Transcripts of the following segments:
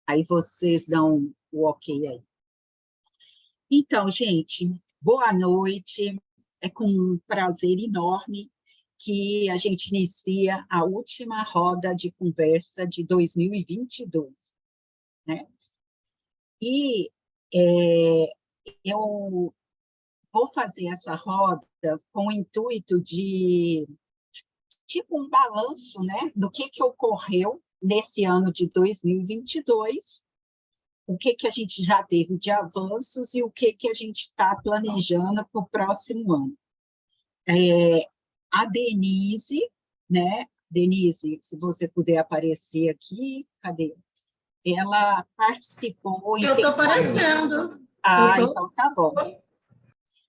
Aí vocês dão o ok aí. Então, gente, boa noite. É com um prazer enorme que a gente inicia a última roda de conversa de 2022, né? E eu vou fazer essa roda com o intuito de, tipo, um balanço, né, do que ocorreu nesse ano de 2022, o que a gente já teve de avanços e o que a gente está planejando para o próximo ano. A Denise, né? Denise, se você puder aparecer aqui, cadê? Ela participou Eu estou intensamente. aparecendo. Então tá bom.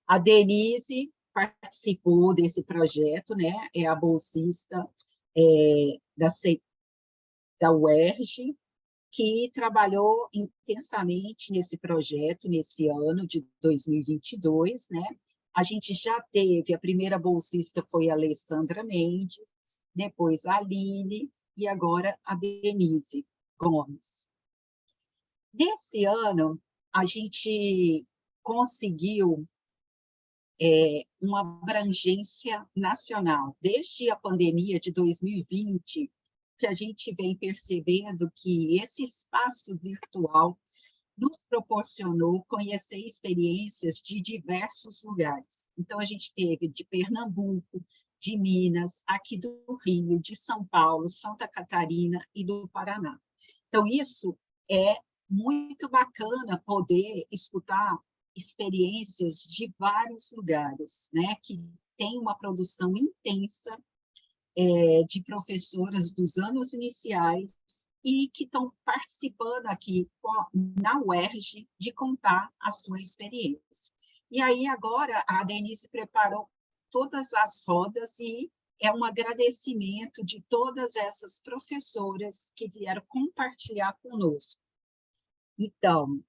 A Denise participou desse projeto, né? É a bolsista da UERJ, que trabalhou intensamente nesse projeto, nesse ano de 2022, né? A gente já teve, a primeira bolsista foi a Alessandra Mendes, depois a Aline, e agora a Denise Gomes. Nesse ano, a gente conseguiu uma abrangência nacional. Desde a pandemia de 2020, que a gente vem percebendo que esse espaço virtual nos proporcionou conhecer experiências de diversos lugares. Então, a gente teve de Pernambuco, de Minas, aqui do Rio, de São Paulo, Santa Catarina e do Paraná. Então, isso é muito bacana poder escutar experiências de vários lugares, né, que tem uma produção intensa de professoras dos anos iniciais e que estão participando aqui na UERJ de contar a sua experiência. E aí, agora, a Denise preparou todas as rodas e é um agradecimento de todas essas professoras que vieram compartilhar conosco. Então,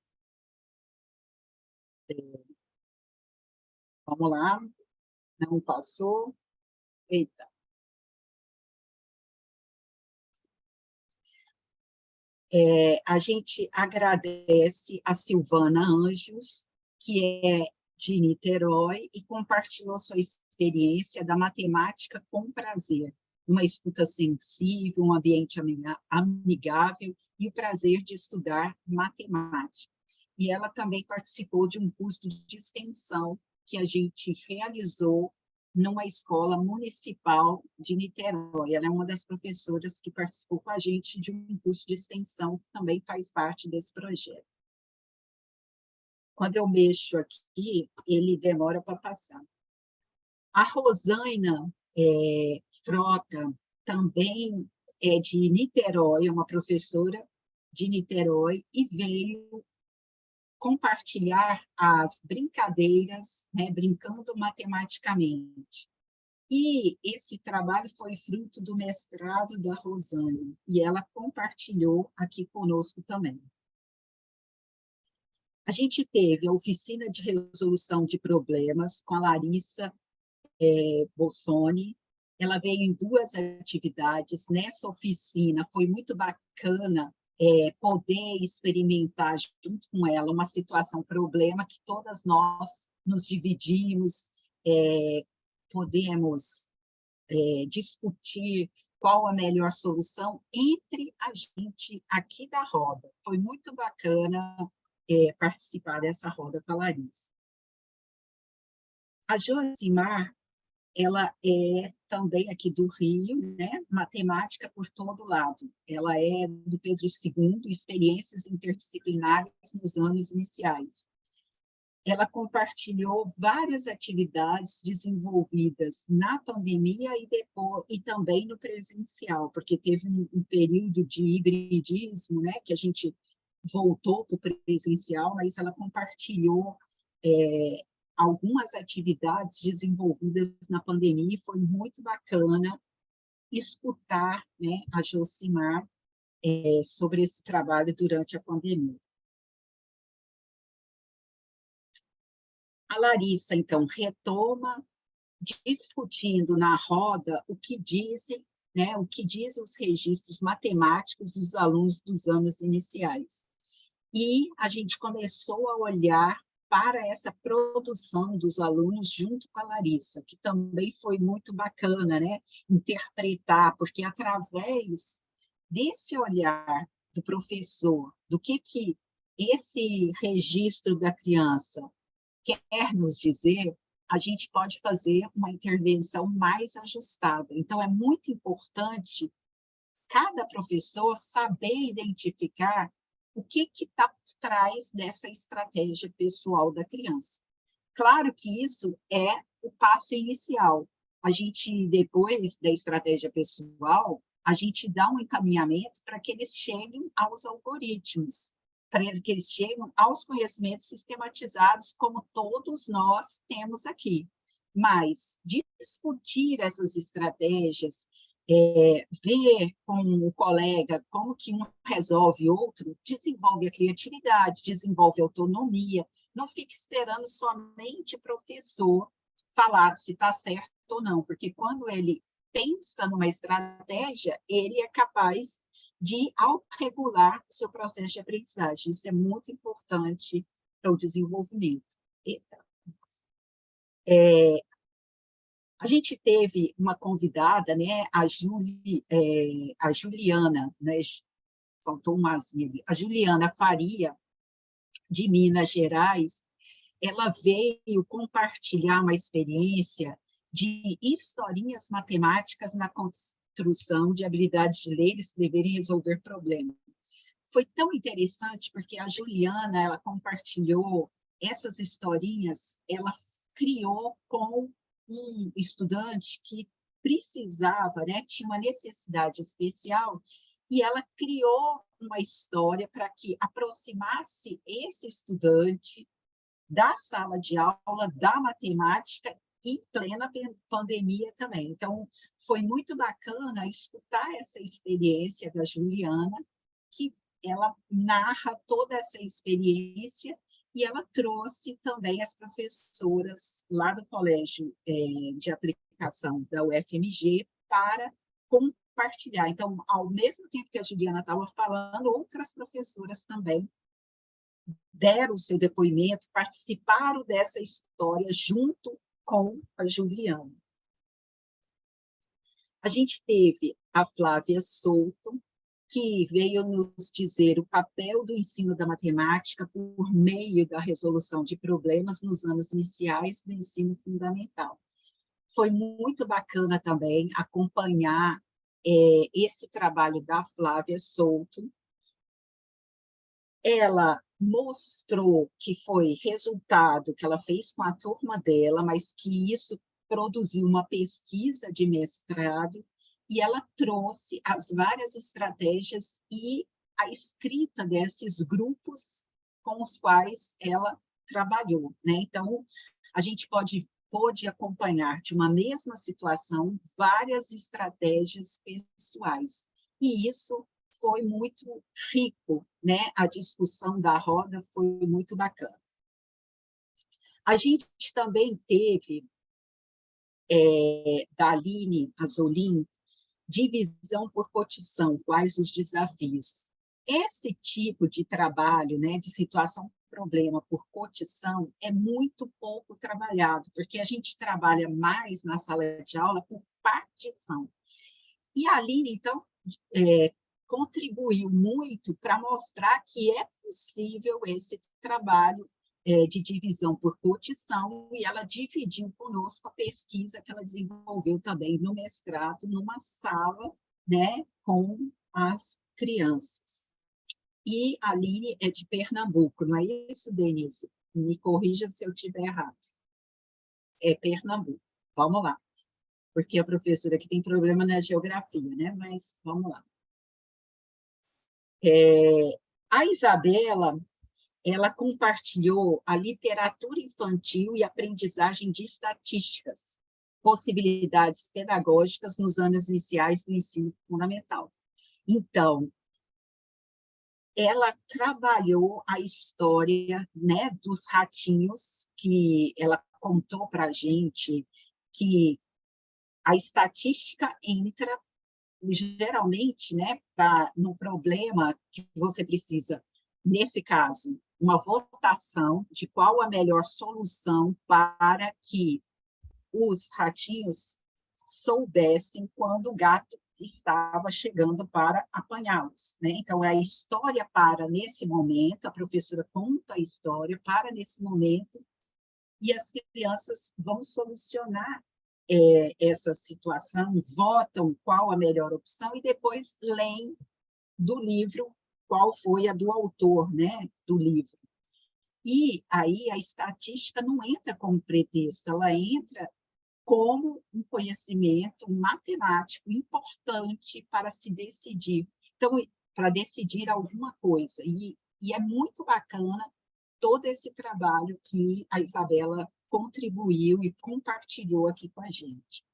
vamos lá, não passou. Eita. A gente agradece a Silvana Anjos, que é de Niterói, e compartilhou sua experiência da matemática com prazer, uma escuta sensível, um ambiente amigável e o prazer de estudar matemática. E ela também participou de um curso de extensão que a gente realizou numa escola municipal de Niterói. Ela é uma das professoras que participou com a gente de um curso de extensão, que também faz parte desse projeto. Quando eu mexo aqui, ele demora para passar. A Rosânia Frota também é de Niterói, é uma professora de Niterói, e veio compartilhar as brincadeiras, né, brincando matematicamente. E esse trabalho foi fruto do mestrado da Rosânia, e ela compartilhou aqui conosco também. A gente teve a oficina de resolução de problemas com a Larissa Bolsoni. Ela veio em 2 atividades. Nessa oficina, foi muito bacana poder experimentar junto com ela uma situação, problema, que todas nós nos dividimos, podemos discutir qual a melhor solução entre a gente aqui da roda. Foi muito bacana participar dessa roda com a Larissa. A Josimar, ela é também aqui do Rio, né? Matemática por todo lado. Ela é do Pedro II, experiências interdisciplinares nos anos iniciais. Ela compartilhou várias atividades desenvolvidas na pandemia e também no presencial, porque teve um período de hibridismo, né, que a gente voltou para o presencial, mas ela compartilhou algumas atividades desenvolvidas na pandemia, e foi muito bacana escutar, né, a Josimar sobre esse trabalho durante a pandemia. A Larissa, então, retoma discutindo na roda o que dizem né, o que diz os registros matemáticos dos alunos dos anos iniciais. E a gente começou a olhar para essa produção dos alunos junto com a Larissa, que também foi muito bacana, né? Interpretar, porque através desse olhar do professor, do que esse registro da criança quer nos dizer, a gente pode fazer uma intervenção mais ajustada. Então, é muito importante cada professor saber identificar o que está por trás dessa estratégia pessoal da criança. Claro que isso é o passo inicial. A gente, depois da estratégia pessoal, a gente dá um encaminhamento para que eles cheguem aos algoritmos, para que eles cheguem aos conhecimentos sistematizados, como todos nós temos aqui. Mas discutir essas estratégias, ver com o colega como que um resolve outro, desenvolve a criatividade, desenvolve a autonomia, não fique esperando somente o professor falar se está certo ou não, porque quando ele pensa numa estratégia, ele é capaz de autorregular o seu processo de aprendizagem. Isso é muito importante para o desenvolvimento. A gente teve uma convidada, né, a Juliana, né, faltou uma ali, a Juliana Faria, de Minas Gerais. Ela veio compartilhar uma experiência de historinhas matemáticas na construção de habilidades de ler, escrever e resolver problemas. Foi tão interessante porque a Juliana, ela compartilhou essas historinhas, ela criou com um estudante que precisava, né, tinha uma necessidade especial, e ela criou uma história para que aproximasse esse estudante da sala de aula, da matemática, em plena pandemia também. Então, foi muito bacana escutar essa experiência da Juliana, que ela narra toda essa experiência e ela trouxe também as professoras lá do Colégio de Aplicação da UFMG para compartilhar. Então, ao mesmo tempo que a Juliana estava falando, outras professoras também deram o seu depoimento, participaram dessa história junto com a Juliana. A gente teve a Flávia Souto, que veio nos dizer o papel do ensino da matemática por meio da resolução de problemas nos anos iniciais do ensino fundamental. Foi muito bacana também acompanhar esse trabalho da Flávia Souto. Ela mostrou que foi resultado que ela fez com a turma dela, mas que isso produziu uma pesquisa de mestrado, e ela trouxe as várias estratégias e a escrita desses grupos com os quais ela trabalhou, né? Então, a gente pôde acompanhar de uma mesma situação várias estratégias pessoais, e isso foi muito rico, né? A discussão da roda foi muito bacana. A gente também teve, da Aline Azzolin, divisão por cotição, quais os desafios. Esse tipo de trabalho, né, de situação-problema por cotição, é muito pouco trabalhado, porque a gente trabalha mais na sala de aula por partição. E a Aline, então, contribuiu muito para mostrar que é possível esse trabalho de divisão por cotição, e ela dividiu conosco a pesquisa que ela desenvolveu também no mestrado, numa sala, né, com as crianças. E a Aline é de Pernambuco, não é isso, Denise? Me corrija se eu estiver errado. É Pernambuco. Vamos lá. Porque a professora aqui tem problema na geografia, né? Mas vamos lá. A Isabela, ela compartilhou a literatura infantil e aprendizagem de estatísticas, possibilidades pedagógicas nos anos iniciais do ensino fundamental. Então, ela trabalhou a história, né, dos ratinhos, que ela contou para a gente que a estatística entra geralmente, né, no problema que você precisa, nesse caso, uma votação de qual a melhor solução para que os ratinhos soubessem quando o gato estava chegando para apanhá-los, né? Então, a história para nesse momento, a professora conta a história para nesse momento, e as crianças vão solucionar essa situação, votam qual a melhor opção e depois leem do livro qual foi a do autor, né, do livro. E aí a estatística não entra como pretexto, ela entra como um conhecimento matemático importante para se decidir. Então, para decidir alguma coisa. E é muito bacana todo esse trabalho que a Isabela contribuiu e compartilhou aqui com a gente.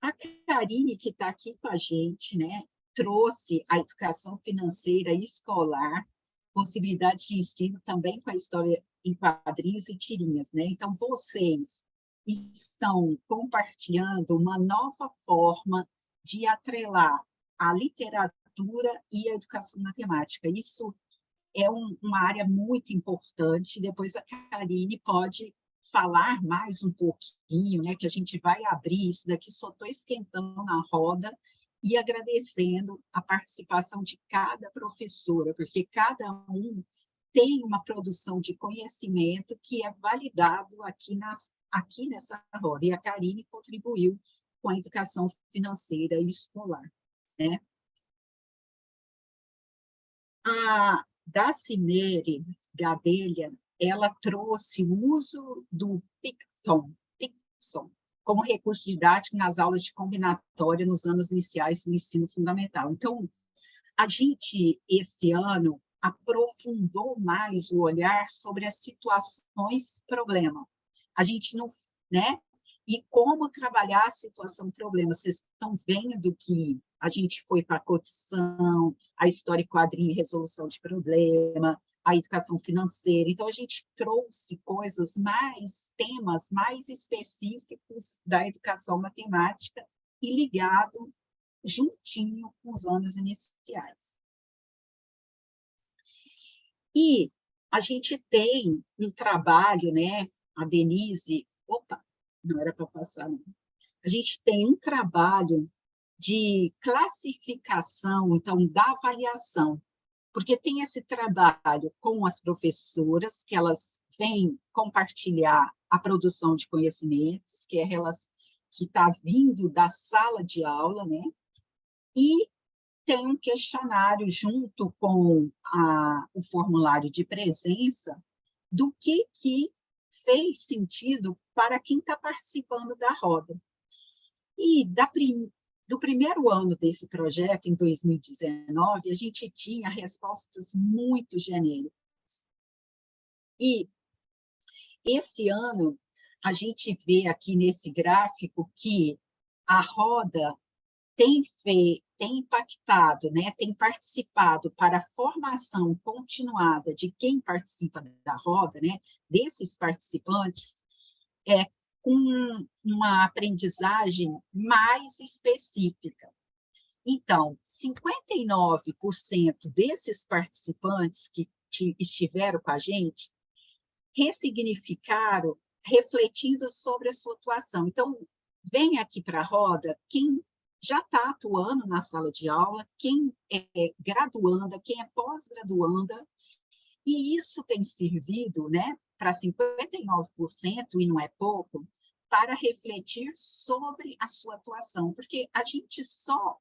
A Karine, que está aqui com a gente, né, trouxe a educação financeira escolar, possibilidades de ensino também com a história em quadrinhos e tirinhas, né? Então, vocês estão compartilhando uma nova forma de atrelar a literatura e a educação matemática. Isso é uma área muito importante. Depois a Karine pode falar mais um pouquinho, né, que a gente vai abrir isso daqui, só estou esquentando na roda e agradecendo a participação de cada professora, porque cada um tem uma produção de conhecimento que é validado aqui nessa roda, e a Karine contribuiu com a educação financeira e escolar, né? A Dacimere Gadelha, ela trouxe o uso do Picton como recurso didático nas aulas de combinatória nos anos iniciais do ensino fundamental. Então, a gente, esse ano, aprofundou mais o olhar sobre as situações problema. A gente não, né? E como trabalhar a situação problema. Vocês estão vendo que a gente foi para a cotização, a história e quadrinho e resolução de problema, a educação financeira. Então, a gente trouxe temas mais específicos da educação matemática e ligado juntinho com os anos iniciais. E a gente tem um trabalho, né? A Denise... Opa, não era para passar, não. A gente tem um trabalho de classificação, então, da avaliação, porque tem esse trabalho com as professoras, que elas vêm compartilhar a produção de conhecimentos, que está vindo da sala de aula, né? E tem um questionário junto com o formulário de presença do que fez sentido para quem está participando da roda. E do primeiro ano desse projeto, em 2019, a gente tinha respostas muito genéricas. E esse ano, a gente vê aqui nesse gráfico que a roda tem impactado, né, tem participado para a formação continuada de quem participa da roda, né, desses participantes, com uma aprendizagem mais específica. Então, 59% desses participantes que estiveram com a gente ressignificaram, refletindo sobre a sua atuação. Então, vem aqui para a roda quem já está atuando na sala de aula, quem é graduanda, quem é pós-graduanda, e isso tem servido, né, para 59%, e não é pouco, para refletir sobre a sua atuação, porque a gente só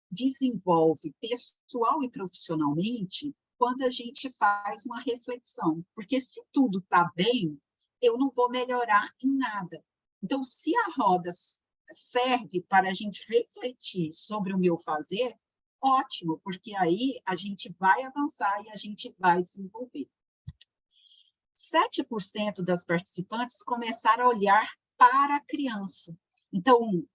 desenvolve pessoal e profissionalmente quando a gente faz uma reflexão, porque se tudo está bem, eu não vou melhorar em nada. Então, se a roda serve para a gente refletir sobre o meu fazer, ótimo, porque aí a gente vai avançar e a gente vai desenvolver. 7% das participantes começaram a olhar para a criança. Então,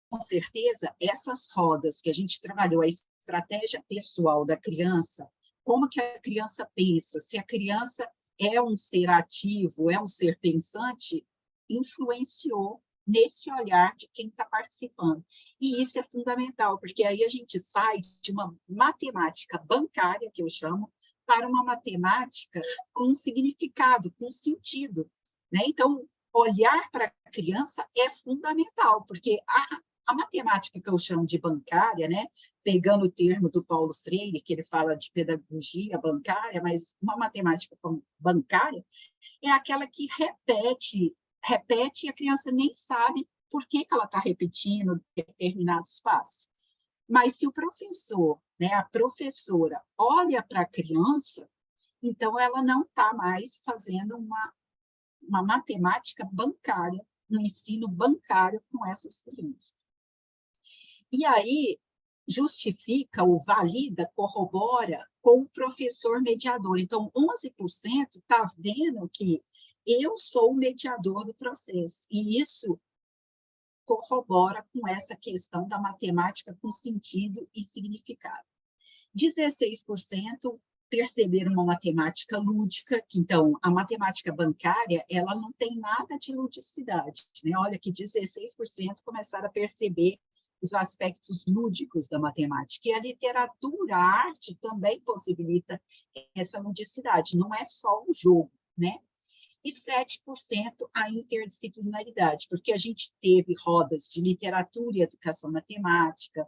com certeza, essas rodas que a gente trabalhou, a estratégia pessoal da criança, como que a criança pensa, se a criança é um ser ativo, é um ser pensante, influenciou nesse olhar de quem está participando. E isso é fundamental, porque aí a gente sai de uma matemática bancária, que eu chamo, para uma matemática com significado, com sentido, né? Então, olhar para a criança é fundamental, porque a matemática que eu chamo de bancária, né? Pegando o termo do Paulo Freire, que ele fala de pedagogia bancária, mas uma matemática bancária é aquela que repete e a criança nem sabe por que ela está repetindo determinados passos. Mas se o professor, né, a professora, olha para a criança, então ela não está mais fazendo uma matemática bancária, um ensino bancário com essas crianças. E aí justifica ou valida, corrobora com o professor mediador. Então, 11% está vendo que eu sou o mediador do processo, e isso corrobora com essa questão da matemática com sentido e significado. 16% perceberam uma matemática lúdica, que, então, a matemática bancária, ela não tem nada de ludicidade, né? Olha que 16% começaram a perceber os aspectos lúdicos da matemática, e a literatura, a arte também possibilita essa ludicidade, não é só o jogo, né? E 7% a interdisciplinaridade, porque a gente teve rodas de literatura e educação matemática,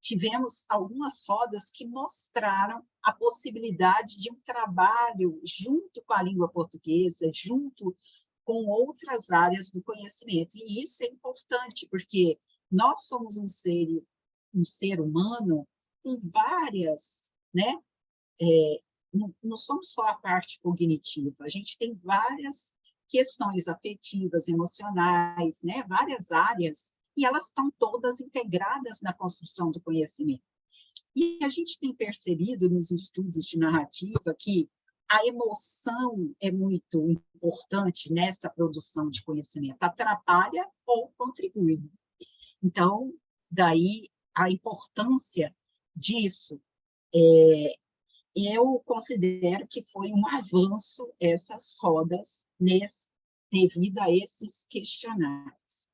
tivemos algumas rodas que mostraram a possibilidade de um trabalho junto com a língua portuguesa, junto com outras áreas do conhecimento. E isso é importante, porque nós somos um ser humano com várias, né? Não somos só a parte cognitiva, a gente tem várias questões afetivas, emocionais, né? Várias áreas, e elas estão todas integradas na construção do conhecimento. E a gente tem percebido nos estudos de narrativa que a emoção é muito importante nessa produção de conhecimento, atrapalha ou contribui. Então, daí a importância disso. Eu considero que foi um avanço essas rodas devido a esses questionários.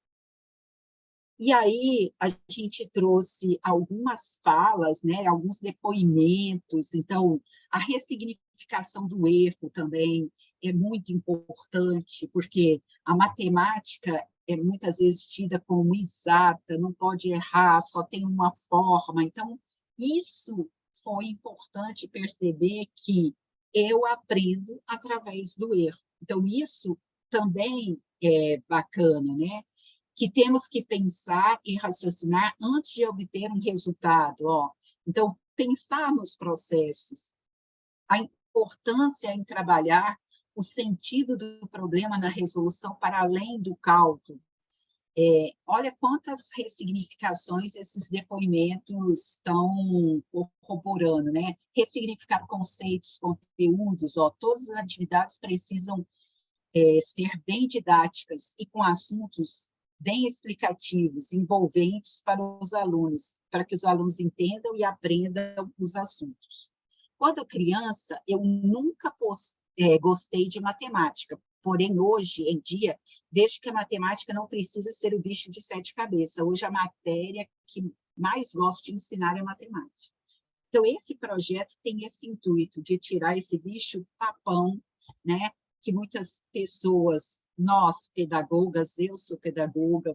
E aí a gente trouxe algumas falas, né, alguns depoimentos. Então, a ressignificação do erro também é muito importante, porque a matemática é muitas vezes tida como exata, não pode errar, só tem uma forma. Então, isso foi importante perceber que eu aprendo através do erro. Então, isso também é bacana, né? Que temos que pensar e raciocinar antes de obter um resultado. Ó. Então, pensar nos processos, a importância em trabalhar o sentido do problema na resolução para além do cálculo. Olha quantas ressignificações esses depoimentos estão corroborando, né? Ressignificar conceitos, conteúdos, ó, todas as atividades precisam ser bem didáticas e com assuntos bem explicativos, envolventes para os alunos, para que os alunos entendam e aprendam os assuntos. Quando criança, eu nunca gostei de matemática, porém, hoje em dia, vejo que a matemática não precisa ser o bicho de sete cabeças. Hoje, a matéria que mais gosto de ensinar é matemática. Então, esse projeto tem esse intuito de tirar esse bicho papão, né? Que muitas pessoas, nós pedagogas, eu sou pedagoga,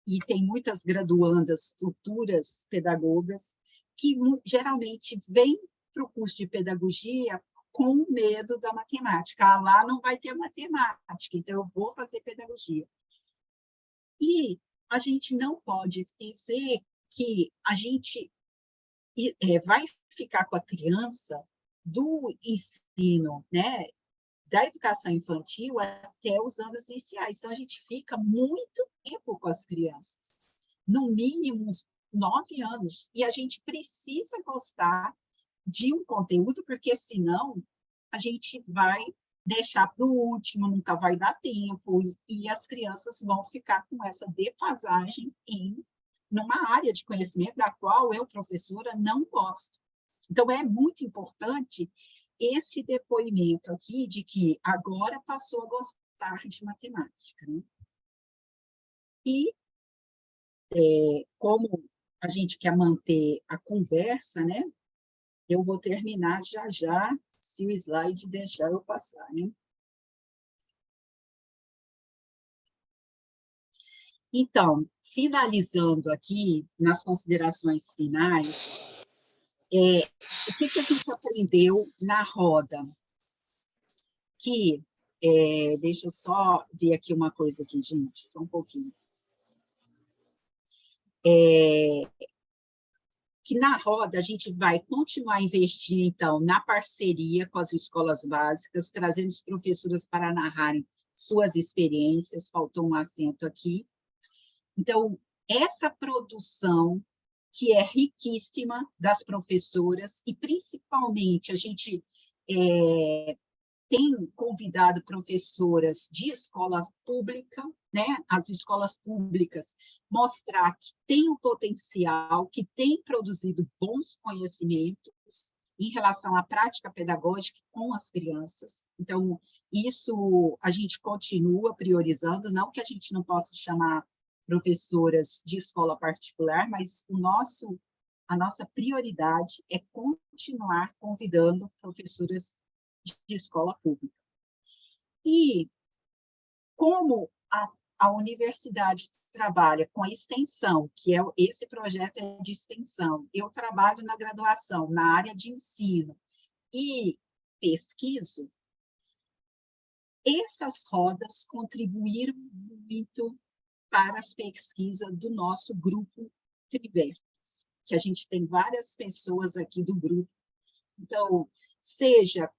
e tem muitas graduandas, futuras pedagogas, que geralmente vêm para o curso de pedagogia com medo da matemática. Ah, lá não vai ter matemática, então eu vou fazer pedagogia. E a gente não pode esquecer que a gente vai ficar com a criança do ensino, né, da educação infantil até os anos iniciais. Então, a gente fica muito tempo com as crianças, no mínimo uns 9 anos, e a gente precisa gostar de um conteúdo, porque senão a gente vai deixar para o último, nunca vai dar tempo, e as crianças vão ficar com essa defasagem numa área de conhecimento da qual eu, professora, não gosto. Então, é muito importante esse depoimento aqui de que agora passou a gostar de matemática, né? E, como a gente quer manter a conversa, né, eu vou terminar já já, se o slide deixar eu passar, né? Então, finalizando aqui, nas considerações finais, o que a gente aprendeu na roda? Que, deixa eu só ver aqui uma coisa aqui, gente, só um pouquinho. Que na roda a gente vai continuar a investir, então, na parceria com as escolas básicas, trazendo os professores para narrarem suas experiências, faltou um acento aqui. Então, essa produção, que é riquíssima, das professoras, e principalmente a gente tem convidado professoras de escola pública, né? As escolas públicas, mostrar que tem um potencial, que tem produzido bons conhecimentos em relação à prática pedagógica com as crianças. Então, isso a gente continua priorizando, não que a gente não possa chamar professoras de escola particular, mas a nossa prioridade é continuar convidando professoras de escola pública. E como a universidade trabalha com a extensão, que esse projeto é de extensão, eu trabalho na graduação, na área de ensino e pesquiso, essas rodas contribuíram muito para as pesquisas do nosso grupo Triverso, que a gente tem várias pessoas aqui do grupo. Então, seja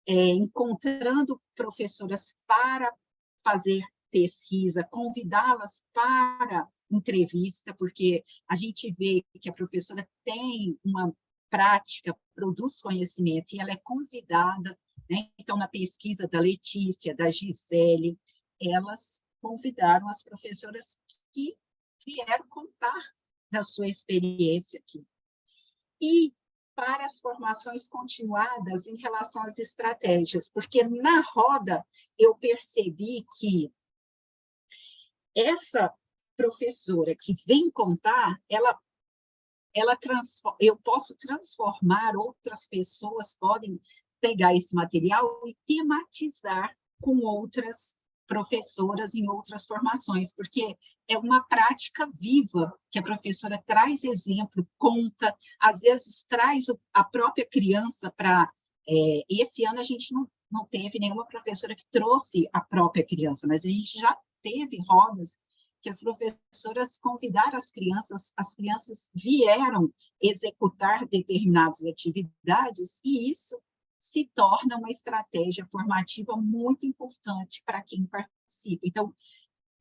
encontrando professoras para fazer pesquisa, convidá-las para entrevista, porque a gente vê que a professora tem uma prática, produz conhecimento, e ela é convidada, né? Então, na pesquisa da Letícia, da Gisele, elas convidaram as professoras que vieram contar da sua experiência aqui. E para as formações continuadas em relação às estratégias, porque na roda eu percebi que essa professora que vem contar, eu posso transformar, outras pessoas podem pegar esse material e tematizar com outras professoras em outras formações, porque é uma prática viva, que a professora traz exemplo, conta, às vezes traz a própria criança para... esse ano a gente não teve nenhuma professora que trouxe a própria criança, mas a gente já teve rodas que as professoras convidaram as crianças vieram executar determinadas atividades, e isso se torna uma estratégia formativa muito importante para quem participa. Então,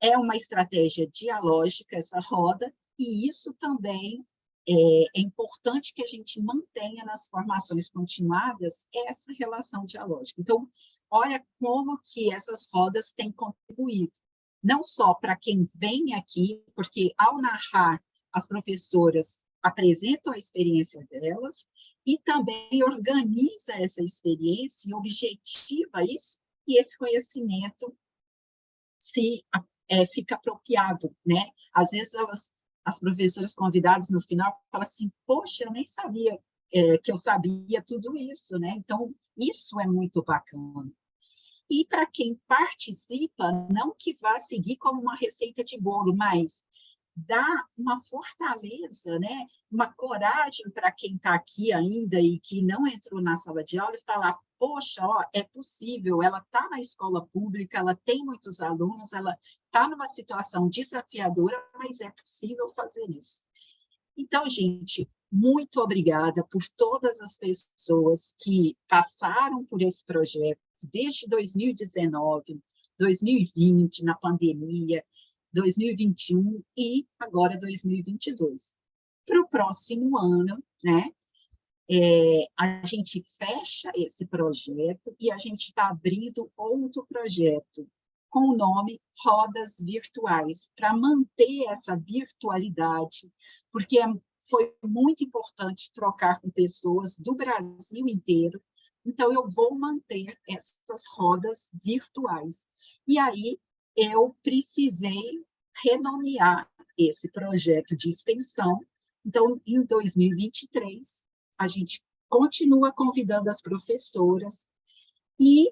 é uma estratégia dialógica essa roda, e isso também é importante que a gente mantenha nas formações continuadas essa relação dialógica. Então, olha como que essas rodas têm contribuído, não só para quem vem aqui, porque ao narrar, as professoras apresentam a experiência delas, e também organiza essa experiência e objetiva isso, e esse conhecimento fica apropriado, né? Às vezes as professoras convidadas no final falam assim, poxa, eu nem sabia que eu sabia tudo isso, né? Então, isso é muito bacana. E para quem participa, não que vá seguir como uma receita de bolo, mas dá uma fortaleza, né? Uma coragem para quem está aqui ainda e que não entrou na sala de aula e falar, poxa, ó, é possível, ela está na escola pública, ela tem muitos alunos, ela está numa situação desafiadora, mas é possível fazer isso. Então, gente, muito obrigada por todas as pessoas que passaram por esse projeto desde 2019, 2020, na pandemia, 2021 e agora 2022. Para o próximo ano, né, a gente fecha esse projeto e a gente está abrindo outro projeto com o nome Rodas Virtuais, para manter essa virtualidade, porque foi muito importante trocar com pessoas do Brasil inteiro, então eu vou manter essas rodas virtuais. E aí eu precisei renomear esse projeto de extensão. Então, em 2023, a gente continua convidando as professoras e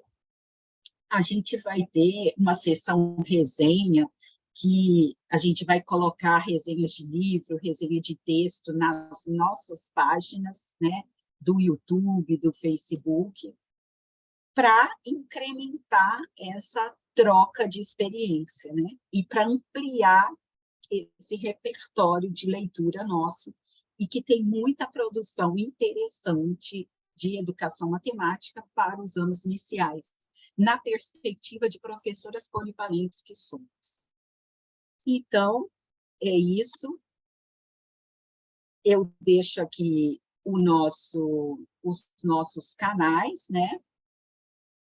a gente vai ter uma sessão resenha, que a gente vai colocar resenhas de livro, resenha de texto nas nossas páginas, né, do YouTube, do Facebook, para incrementar essa troca de experiência, né, e para ampliar esse repertório de leitura nosso, e que tem muita produção interessante de educação matemática para os anos iniciais, na perspectiva de professoras polivalentes que somos. Então, é isso. Eu deixo aqui os nossos canais, né,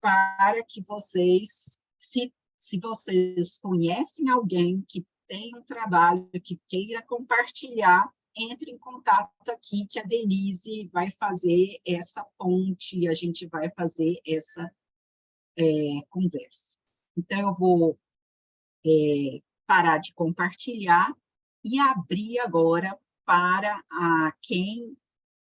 para que vocês, se vocês conhecem alguém que tem um trabalho que queira compartilhar, entre em contato aqui, que a Denise vai fazer essa ponte, e a gente vai fazer essa conversa. Então, eu vou parar de compartilhar e abrir agora para quem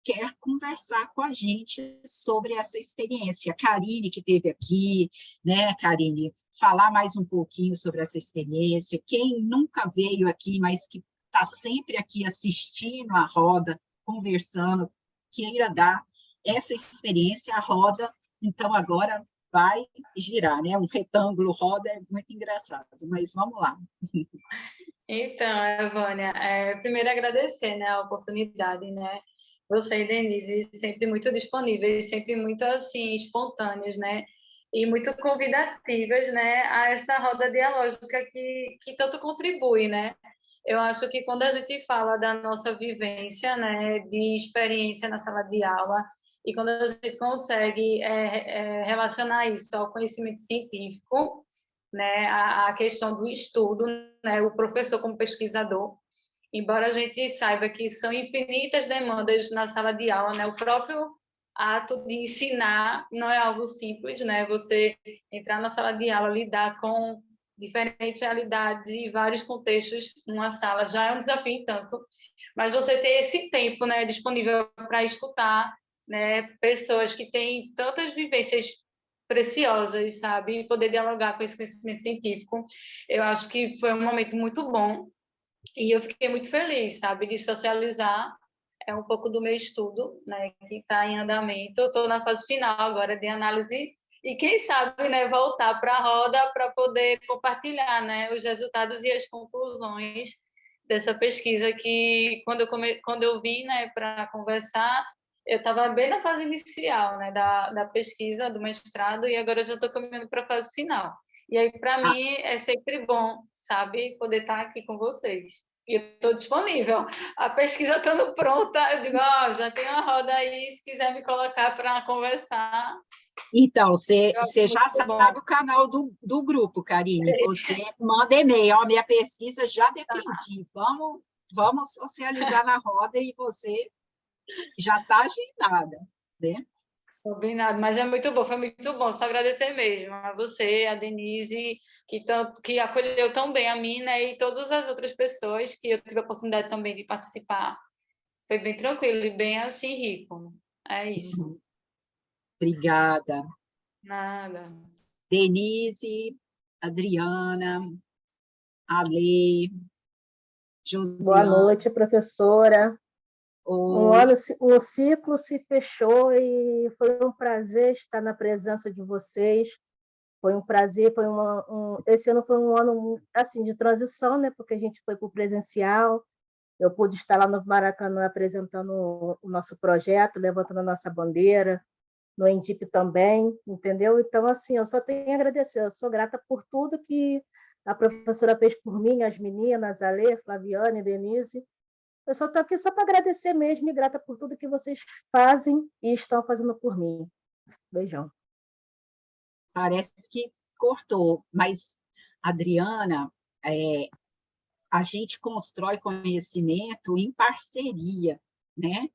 quer conversar com a gente sobre essa experiência. A Karine, que esteve aqui, né, Karine, falar mais um pouquinho sobre essa experiência. Quem nunca veio aqui, mas que está sempre aqui assistindo a roda, conversando, queira dar essa experiência à roda. Então, agora vai girar, né? Um retângulo roda é muito engraçado, mas vamos lá. Então, Evânia, primeiro agradecer, né, a oportunidade, né? Você e Denise sempre muito disponíveis, sempre muito assim espontâneas, né? E muito convidativas, né, a essa roda dialógica que tanto contribui, né? Eu acho que quando a gente fala da nossa vivência, né, de experiência na sala de aula, e quando a gente consegue relacionar isso ao conhecimento científico, né, a questão do estudo, né, o professor como pesquisador, embora a gente saiba que são infinitas demandas na sala de aula, né, o próprio ato de ensinar não é algo simples, né, você entrar na sala de aula, lidar com diferentes realidades e vários contextos numa sala já é um desafio tanto, mas você ter esse tempo, né, disponível para escutar, né, pessoas que têm tantas vivências preciosas, sabe? E poder dialogar com esse conhecimento científico, eu acho que foi um momento muito bom e eu fiquei muito feliz, sabe, de socializar um pouco do meu estudo, né, que está em andamento. Eu estou na fase final agora de análise e quem sabe, né, voltar para a roda para poder compartilhar, né, os resultados e as conclusões dessa pesquisa que quando eu vim, né, para conversar, eu estava bem na fase inicial, né, da pesquisa, do mestrado, e agora eu já estou caminhando para a fase final. E aí, para Ah, mim, é sempre bom, sabe, poder estar aqui com vocês. E eu estou disponível. A pesquisa estando pronta, eu digo, já tem uma roda aí, se quiser me colocar para conversar. então, você já Bom. sabe o canal do grupo, Karine. Você manda e-mail, minha pesquisa já defendi. Vamos socializar na roda e você já está agendada, né? Combinado, mas é muito bom, foi muito bom. Só agradecer mesmo a você, a Denise, que acolheu tão bem a mim, né, e todas as outras pessoas que eu tive a oportunidade também de participar. Foi bem tranquilo e bem assim rico. É isso. Obrigada. Nada. Denise, Adriana, Ale, Boa Josiane. noite, professora. Oi. Um ciclo se fechou e foi um prazer estar na presença de vocês. Foi um prazer, esse ano foi um ano assim de transição, né? Porque a gente foi para o presencial. Eu pude estar lá no Maracanã apresentando o nosso projeto, levantando a nossa bandeira, no Endip também, entendeu? Então, assim, eu só tenho a agradecer. Eu sou grata por tudo que a professora fez por mim, as meninas, a Lê, Flaviane, Denise. Eu só estou aqui só para agradecer mesmo e grata por tudo que vocês fazem e estão fazendo por mim. Beijão. Parece que cortou, mas, Adriana, a gente constrói conhecimento em parceria, né?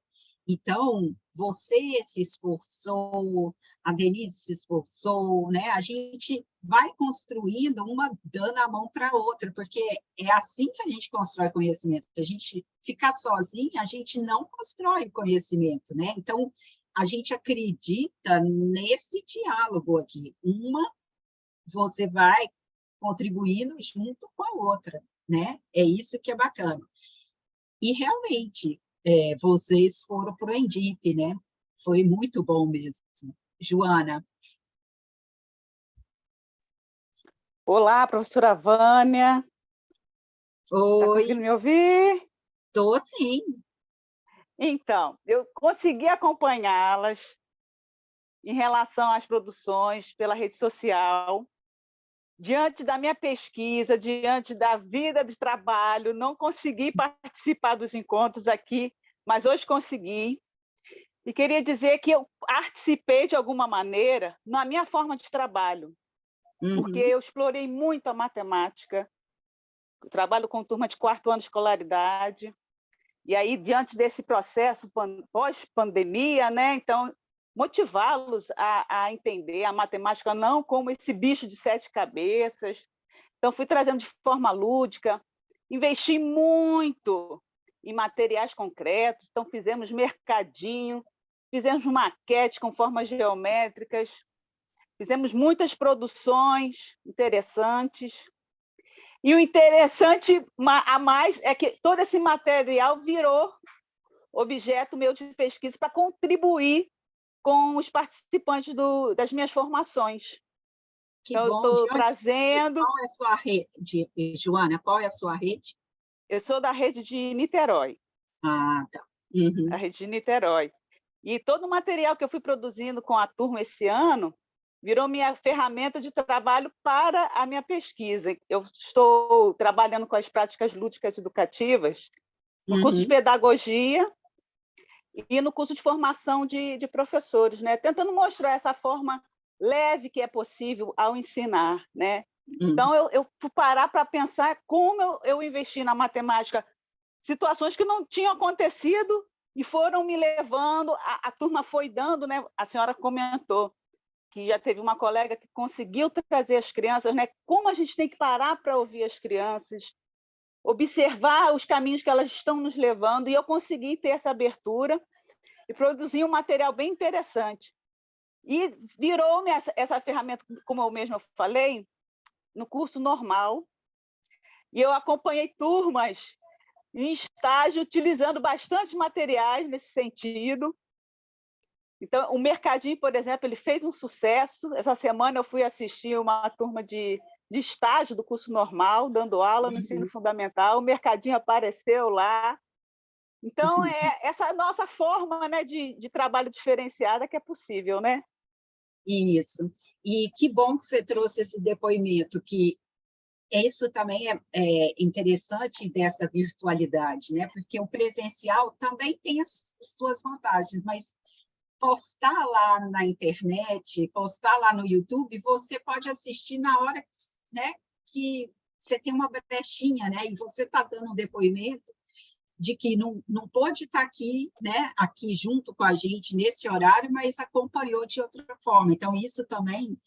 Então, você se esforçou, a Denise se esforçou, né? A gente vai construindo, uma dando a mão para a outra, porque é assim que a gente constrói conhecimento. Se a gente ficar sozinha, a gente não constrói conhecimento, né? Então, a gente acredita nesse diálogo aqui. Uma, você vai contribuindo junto com a outra, né? É isso que é bacana. E, realmente, vocês foram para o Endip, né? Foi muito bom mesmo. Joana. Olá, professora Vânia. Está Oi. conseguindo me ouvir? Estou sim. Então, eu consegui acompanhá-las em relação às produções pela rede social. Diante da minha pesquisa, diante da vida de trabalho, não consegui participar dos encontros aqui, mas hoje consegui. E queria dizer que eu participei de alguma maneira na minha forma de trabalho, porque eu explorei muito a matemática. Eu trabalho com turma de 4º ano de escolaridade. E aí, diante desse processo pós-pandemia, né, então, motivá-los a entender a matemática não como esse bicho de 7 cabeças. Então, fui trazendo de forma lúdica, investi muito em materiais concretos, então fizemos mercadinho, fizemos maquete com formas geométricas, fizemos muitas produções interessantes. E o interessante a mais é que todo esse material virou objeto meu de pesquisa para contribuir com os participantes das minhas formações. Que então, bom. eu estou trazendo... Qual é a sua rede, Joana? Qual é a sua rede? Eu sou da rede de Niterói. Ah, tá. A rede de Niterói. E todo o material que eu fui produzindo com a turma esse ano virou minha ferramenta de trabalho para a minha pesquisa. Eu estou trabalhando com as práticas lúdicas educativas no curso de pedagogia e no curso de formação de professores, né? Tentando mostrar essa forma leve que é possível ao ensinar, né? Então, eu fui parar para pensar como eu investi na matemática, situações que não tinham acontecido e foram me levando, a turma foi dando, né? A senhora comentou que já teve uma colega que conseguiu trazer as crianças, né? Como a gente tem que parar para ouvir as crianças, observar os caminhos que elas estão nos levando, e eu consegui ter essa abertura e produzir um material bem interessante. E virou-me essa ferramenta, como eu mesma falei, no curso normal, e eu acompanhei turmas em estágio, utilizando bastante materiais nesse sentido. Então, o Mercadinho, por exemplo, ele fez um sucesso. Essa semana eu fui assistir uma turma de estágio do curso normal, dando aula no ensino fundamental. O Mercadinho apareceu lá. Então, é essa nossa forma, né, de trabalho diferenciada que é possível, né? Isso. E que bom que você trouxe esse depoimento, que isso também é interessante dessa virtualidade, né? Porque o presencial também tem as suas vantagens, mas postar lá na internet, postar lá no YouTube, você pode assistir na hora, né, que você tem uma brechinha, né? E você está dando um depoimento de que não pôde estar aqui, né, aqui junto com a gente nesse horário, mas acompanhou de outra forma. Então, isso também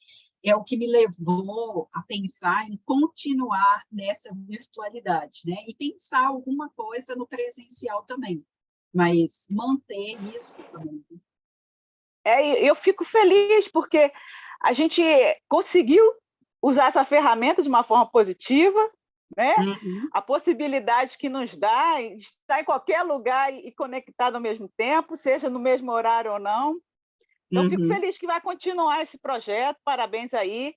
é o que me levou a pensar em continuar nessa virtualidade, né? E pensar alguma coisa no presencial também, mas manter isso também. Eu fico feliz porque a gente conseguiu usar essa ferramenta de uma forma positiva, né? A possibilidade que nos dá de estar em qualquer lugar e conectado ao mesmo tempo, seja no mesmo horário ou não. Então, fico feliz que vai continuar esse projeto, parabéns aí.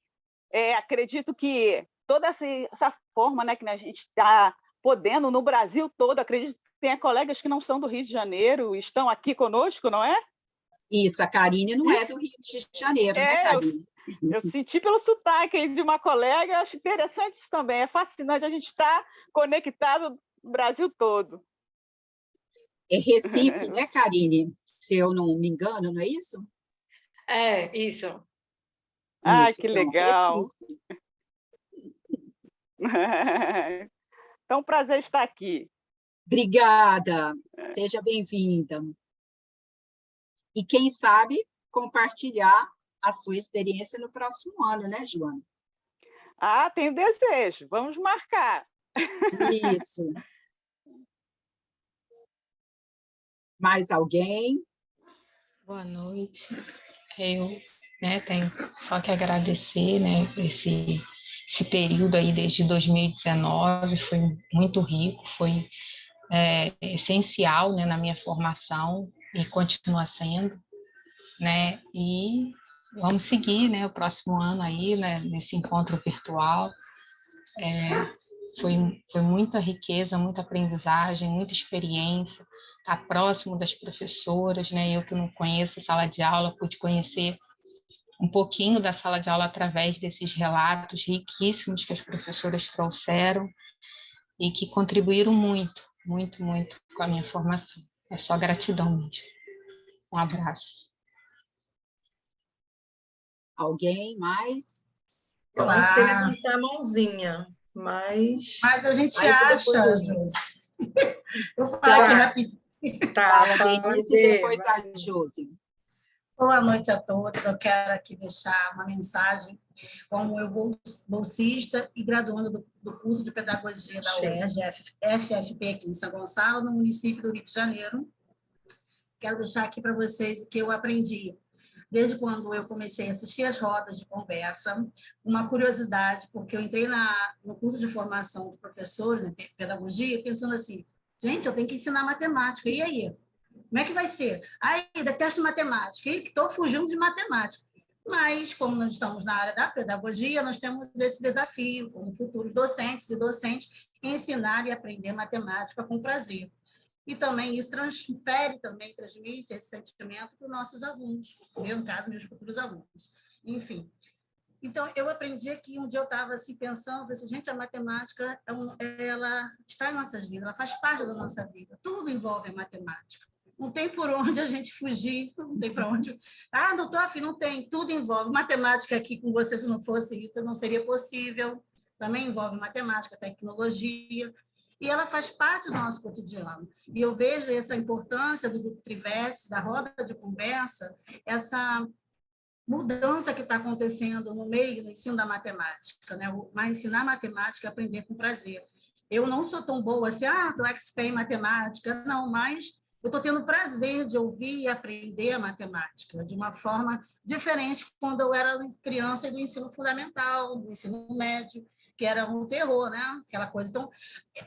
Acredito que toda essa forma, né, que a gente está podendo no Brasil todo, acredito que tem colegas que não são do Rio de Janeiro e estão aqui conosco, não é? Isso, a Karine não é do Rio de Janeiro, né, Karine? Eu senti pelo sotaque aí de uma colega, eu acho interessante isso também, é fascinante a gente estar conectado no Brasil todo. É Recife, né, Karine? Se eu não me engano, não é isso? É, isso. Ai, Isso, que então, legal. Recife. Então, prazer estar aqui. Obrigada, seja bem-vinda. E quem sabe compartilhar a sua experiência no próximo ano, né, Joana? Ah, tenho desejo. Vamos marcar. Isso. Mais alguém? Boa noite. Eu, tenho só que agradecer, esse período aí desde 2019 foi muito rico, foi essencial, né, na minha formação e continua sendo, né? E vamos seguir, né, o próximo ano aí, né, nesse encontro virtual. Foi muita riqueza, muita aprendizagem, muita experiência, estar próximo das professoras, né? Eu que não conheço sala de aula, pude conhecer um pouquinho da sala de aula através desses relatos riquíssimos que as professoras trouxeram e que contribuíram muito, muito, muito com a minha formação. É só gratidão mesmo. Um abraço. Alguém mais? Eu não sei levantar a mãozinha, mas a gente aí acha, depois eu- Josi. Vou falar aqui rapidinho. Fala, fala, Denise, e depois vai. a Josi. Boa noite a todos. Eu quero aqui deixar uma mensagem como eu bolsista e graduando do curso de Pedagogia da UERJ, FFP, aqui em São Gonçalo, no município do Rio de Janeiro. Quero deixar aqui para vocês o que eu aprendi desde quando eu comecei a assistir as rodas de conversa, uma curiosidade, porque eu entrei no curso de formação de professores, né, pedagogia, pensando assim, gente, eu tenho que ensinar matemática, e aí? Como é que vai ser? Ai, detesto matemática, e estou fugindo de matemática. Mas, como nós estamos na área da pedagogia, nós temos esse desafio, como futuros docentes e docentes, ensinar e aprender matemática com prazer. E também isso transmite esse sentimento para os nossos alunos, no caso, meus futuros alunos. Enfim, então, eu aprendi que um dia eu estava assim, pensando, assim, gente, a matemática ela está em nossas vidas, ela faz parte da nossa vida, tudo envolve a matemática. Não tem por onde a gente fugir, não tem para onde... Ah, não estou afim, não tem, tudo envolve. Matemática aqui com você, se não fosse isso, não seria possível. Também envolve matemática, tecnologia, e ela faz parte do nosso cotidiano. E eu vejo essa importância do grupo Trivets, da roda de conversa, essa mudança que está acontecendo no meio do ensino da matemática, né? Mas ensinar matemática é aprender com prazer. Eu não sou tão boa assim, estou expert em matemática, não, mas eu estou tendo prazer de ouvir e aprender a matemática de uma forma diferente quando eu era criança do ensino fundamental, do ensino médio, que era um terror, né? Aquela coisa. Então,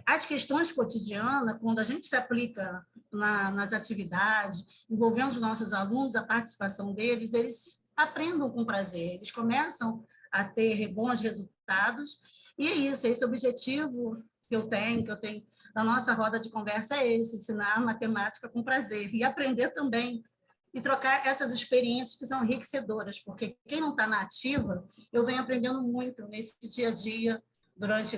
as questões cotidianas, quando a gente se aplica nas atividades, envolvendo os nossos alunos, a participação deles, eles aprendam com prazer, eles começam a ter bons resultados, e é isso, esse objetivo que eu tenho na nossa roda de conversa é esse, ensinar matemática com prazer, e aprender também, e trocar essas experiências que são enriquecedoras, porque quem não está na ativa, eu venho aprendendo muito nesse dia a dia, durante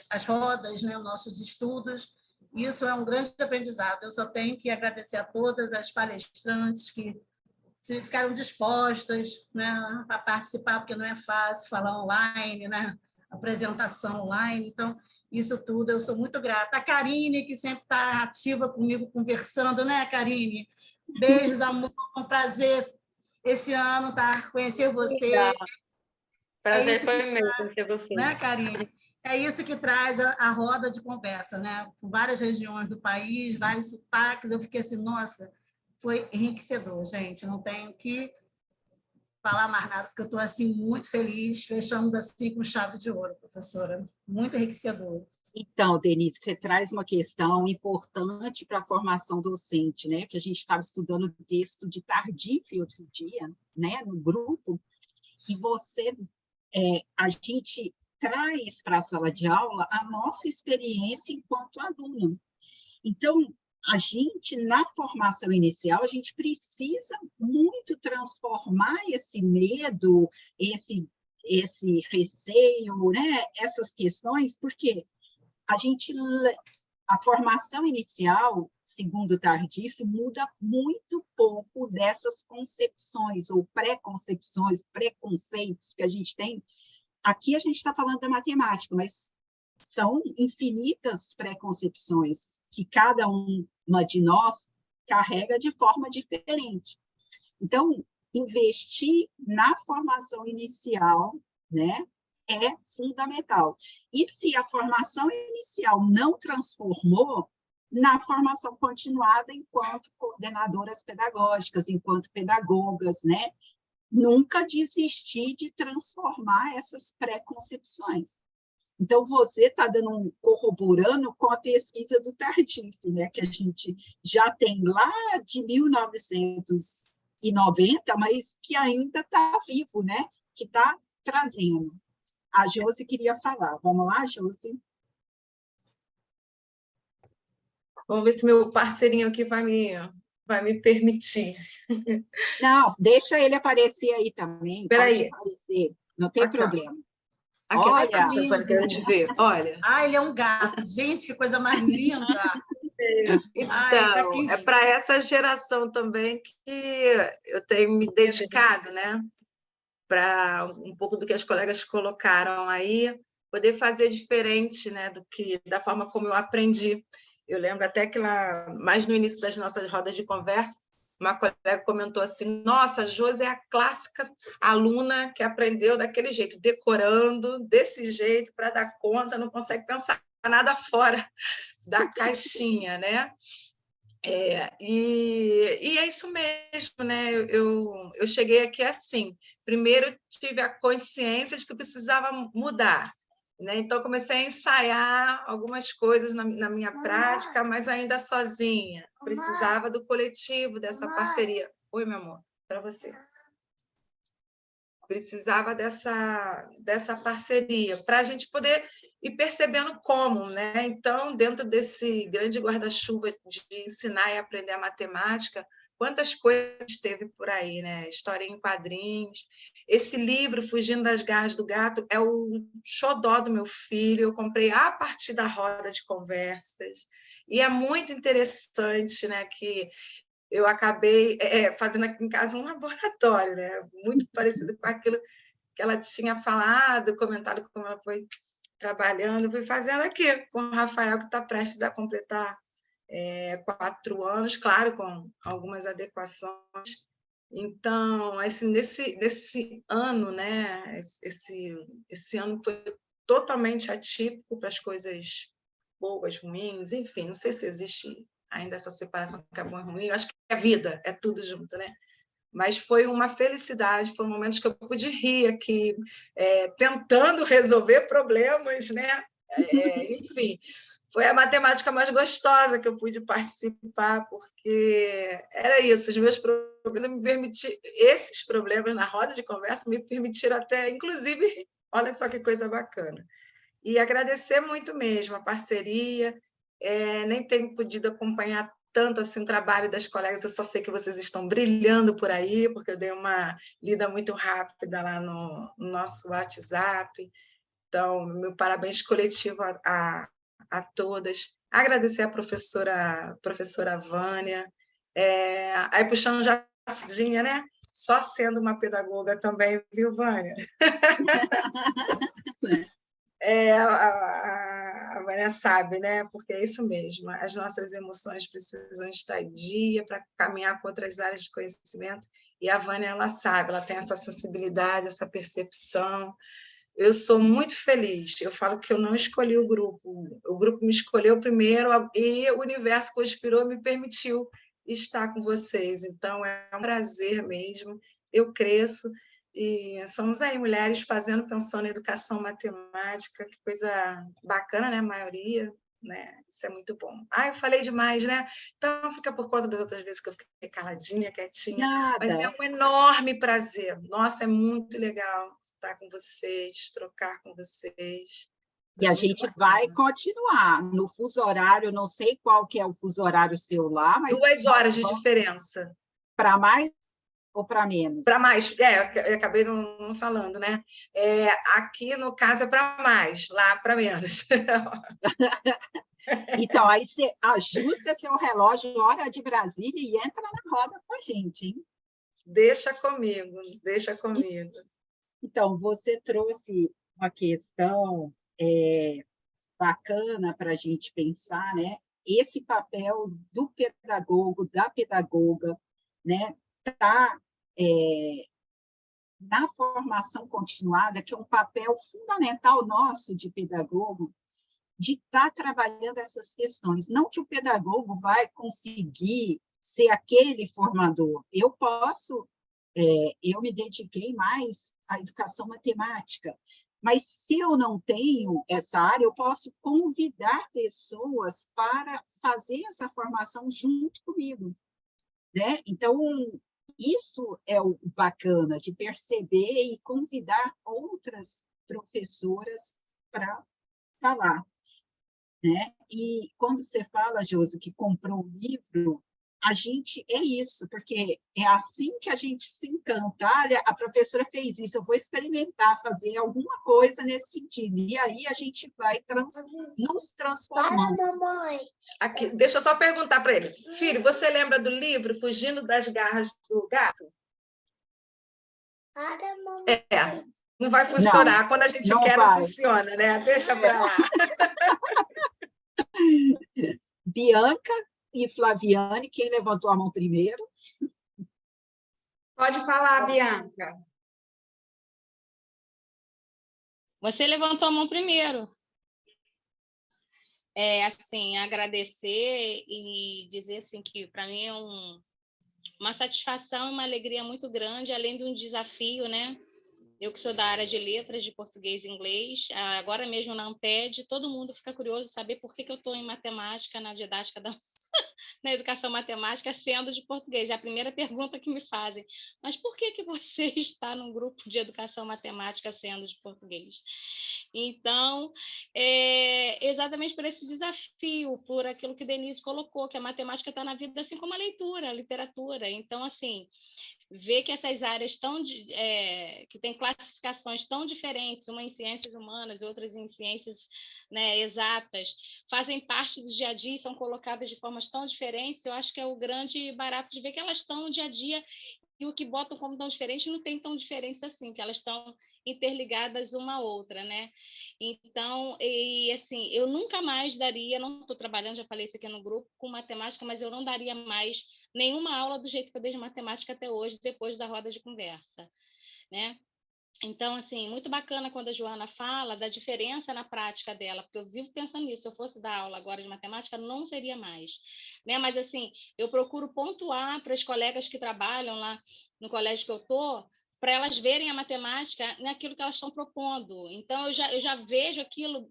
as rodas, né, os nossos estudos, e isso é um grande aprendizado. Eu só tenho que agradecer a todas as palestrantes que ficaram dispostas, né, a participar, porque não é fácil falar online, né, apresentação online, então, isso tudo, eu sou muito grata. A Karine, que sempre está ativa comigo, conversando, né, Karine? Beijos, amor, um prazer esse ano, tá? Conhecer você. Prazer foi meu conhecer você. Né, Karine? É isso que traz a roda de conversa, né? Por várias regiões do país, vários sotaques, eu fiquei assim, nossa, foi enriquecedor, gente. Não tenho que falar mais nada, porque eu estou assim, muito feliz. Fechamos assim com chave de ouro, professora. Muito enriquecedor. Então, Denise, você traz uma questão importante para a formação docente, né? Que a gente estava estudando o texto de Tardif outro dia, né? No grupo, e a gente traz para a sala de aula a nossa experiência enquanto aluno. Então, a gente, na formação inicial, a gente precisa muito transformar esse medo, esse receio, né? Essas questões, porque a formação inicial, segundo Tardif, muda muito pouco dessas concepções ou preconceitos que a gente tem. Aqui a gente está falando da matemática, mas são infinitas preconcepções que cada uma de nós carrega de forma diferente. Então, investir na formação inicial, né, é fundamental. E se a formação inicial não transformou, na formação continuada enquanto coordenadoras pedagógicas, enquanto pedagogas, né, nunca desistir de transformar essas pré-concepções. Então, você está corroborando com a pesquisa do Tardif, né, que a gente já tem lá de 1990, mas que ainda está vivo, né, que está trazendo. A Josi queria falar. Vamos lá, Josi? Vamos ver se meu parceirinho aqui vai me permitir. Não, deixa ele aparecer aí também. Espera Pode aí. aparecer, não tem problema. Aqui, Olha, Giovana, que a gente vê. Olha. Ah, ele é um gato. Gente, que coisa mais linda. Então, é para essa geração também que eu tenho me dedicado, né? Para um pouco do que as colegas colocaram aí, poder fazer diferente, né? Da forma como eu aprendi. Eu lembro até que lá, mais no início das nossas rodas de conversa, uma colega comentou assim: nossa, a Josi é a clássica aluna que aprendeu daquele jeito, decorando desse jeito para dar conta, não consegue pensar nada fora da caixinha, né? E é isso mesmo, né? Eu cheguei aqui assim. Primeiro, tive a consciência de que eu precisava mudar, né? Então, comecei a ensaiar algumas coisas na minha prática, mas ainda sozinha. Precisava do coletivo, dessa parceria. Oi, meu amor, para você. Precisava dessa parceria, para a gente poder ir percebendo como, né? Então, dentro desse grande guarda-chuva de ensinar e aprender a matemática, quantas coisas teve por aí, né? História em quadrinhos. Esse livro, Fugindo das Garras do Gato, é o xodó do meu filho. Eu comprei a partir da roda de conversas. E é muito interessante, né? Que eu acabei fazendo aqui em casa um laboratório, né? Muito parecido com aquilo que ela tinha falado, comentado como ela foi trabalhando. Eu fui fazendo aqui com o Rafael, que está prestes a completar 4 anos, claro, com algumas adequações. Então, nesse ano, né? Esse ano foi totalmente atípico para as coisas boas, ruins, enfim, não sei se existe ainda essa separação que é bom e ruim, eu acho que é vida, é tudo junto, né? Mas foi uma felicidade, foram momentos que eu pude rir aqui, tentando resolver problemas, né? Enfim, foi a matemática mais gostosa que eu pude participar, porque era isso, os meus problemas esses problemas na roda de conversa me permitiram até, inclusive, olha só que coisa bacana. E agradecer muito mesmo a parceria, nem tenho podido acompanhar tanto assim o trabalho das colegas, eu só sei que vocês estão brilhando por aí, porque eu dei uma lida muito rápida lá no nosso WhatsApp. Então, meu parabéns coletivo a todas. Agradecer a professora Vânia. Aí, puxando já a sardinha, né? Só sendo uma pedagoga também, viu, Vânia? A Vânia sabe, né? Porque é isso mesmo. As nossas emoções precisam estar em dia para caminhar com outras áreas de conhecimento. E a Vânia, ela sabe, ela tem essa sensibilidade, essa percepção. Eu sou muito feliz. Eu falo que eu não escolhi o grupo me escolheu primeiro e o universo conspirou e me permitiu estar com vocês. Então, é um prazer mesmo. Eu cresço e somos aí mulheres pensando em educação matemática, que coisa bacana, né? A maioria, né? Isso é muito bom. Eu falei demais, né? Então, fica por conta das outras vezes que eu fiquei caladinha, quietinha. nada. Mas é um enorme prazer. Nossa, é muito legal estar com vocês, trocar com vocês. E a gente vai continuar no fuso horário, não sei qual que é o fuso horário seu lá, mas 2 horas de diferença. Para mais ou para menos? Para mais, eu acabei não falando, né? Aqui, no caso, é para mais, lá para menos. Então, aí você ajusta seu relógio, hora de Brasília, e entra na roda com a gente, hein? Deixa comigo, deixa comigo. Então, você trouxe uma questão bacana para a gente pensar, né? esse papel do pedagogo, da pedagoga, né, tá na formação continuada, que é um papel fundamental nosso de pedagogo, de estar trabalhando essas questões. Não que o pedagogo vai conseguir ser aquele formador. Eu me dediquei mais à educação matemática, mas se eu não tenho essa área, eu posso convidar pessoas para fazer essa formação junto comigo, né? Então, isso é o bacana, de perceber e convidar outras professoras para falar, né? E quando você fala, Josi, que comprou um livro, a gente é isso, porque é assim que a gente se encanta. Olha, a professora fez isso, eu vou experimentar fazer alguma coisa nesse sentido. E aí a gente vai nos transformando. Para, mamãe. Aqui, deixa eu só perguntar para ele. Filho, você lembra do livro Fugindo das Garras do Gato? Para, mamãe. Não vai funcionar. Não, quando a gente não quer, vai. não funciona, né? Deixa para lá. Bianca e Flaviane, quem levantou a mão primeiro? Pode falar, Bianca. Você levantou a mão primeiro. Assim, agradecer e dizer assim, que para mim é uma satisfação, uma alegria muito grande, além de um desafio, né? Eu que sou da área de letras, de português e inglês, agora mesmo na Amped, todo mundo fica curioso de saber por que eu estou em matemática, na didática na educação matemática, sendo de português. É a primeira pergunta que me fazem. Mas por que você está num grupo de educação matemática sendo de português? Então, exatamente por esse desafio, por aquilo que Denise colocou, que a matemática está na vida, assim como a leitura, a literatura. Então, assim, ver que essas áreas que têm classificações tão diferentes, uma em ciências humanas e outras em ciências, né, exatas, fazem parte do dia a dia e são colocadas de formas tão diferentes, eu acho que é o grande barato de ver que elas estão no dia a dia e o que botam como tão diferente não tem tão diferentes assim, que elas estão interligadas uma à outra, né? Então, assim, eu nunca mais daria, não estou trabalhando, já falei isso aqui no grupo, com matemática, mas eu não daria mais nenhuma aula do jeito que eu dei de matemática até hoje, depois da roda de conversa, né? Então, assim, muito bacana quando a Joana fala da diferença na prática dela, porque eu vivo pensando nisso. Se eu fosse dar aula agora de matemática, não seria mais, né? Mas, assim, eu procuro pontuar para as colegas que trabalham lá no colégio que eu estou, para elas verem a matemática naquilo que elas estão propondo. Então, eu já vejo aquilo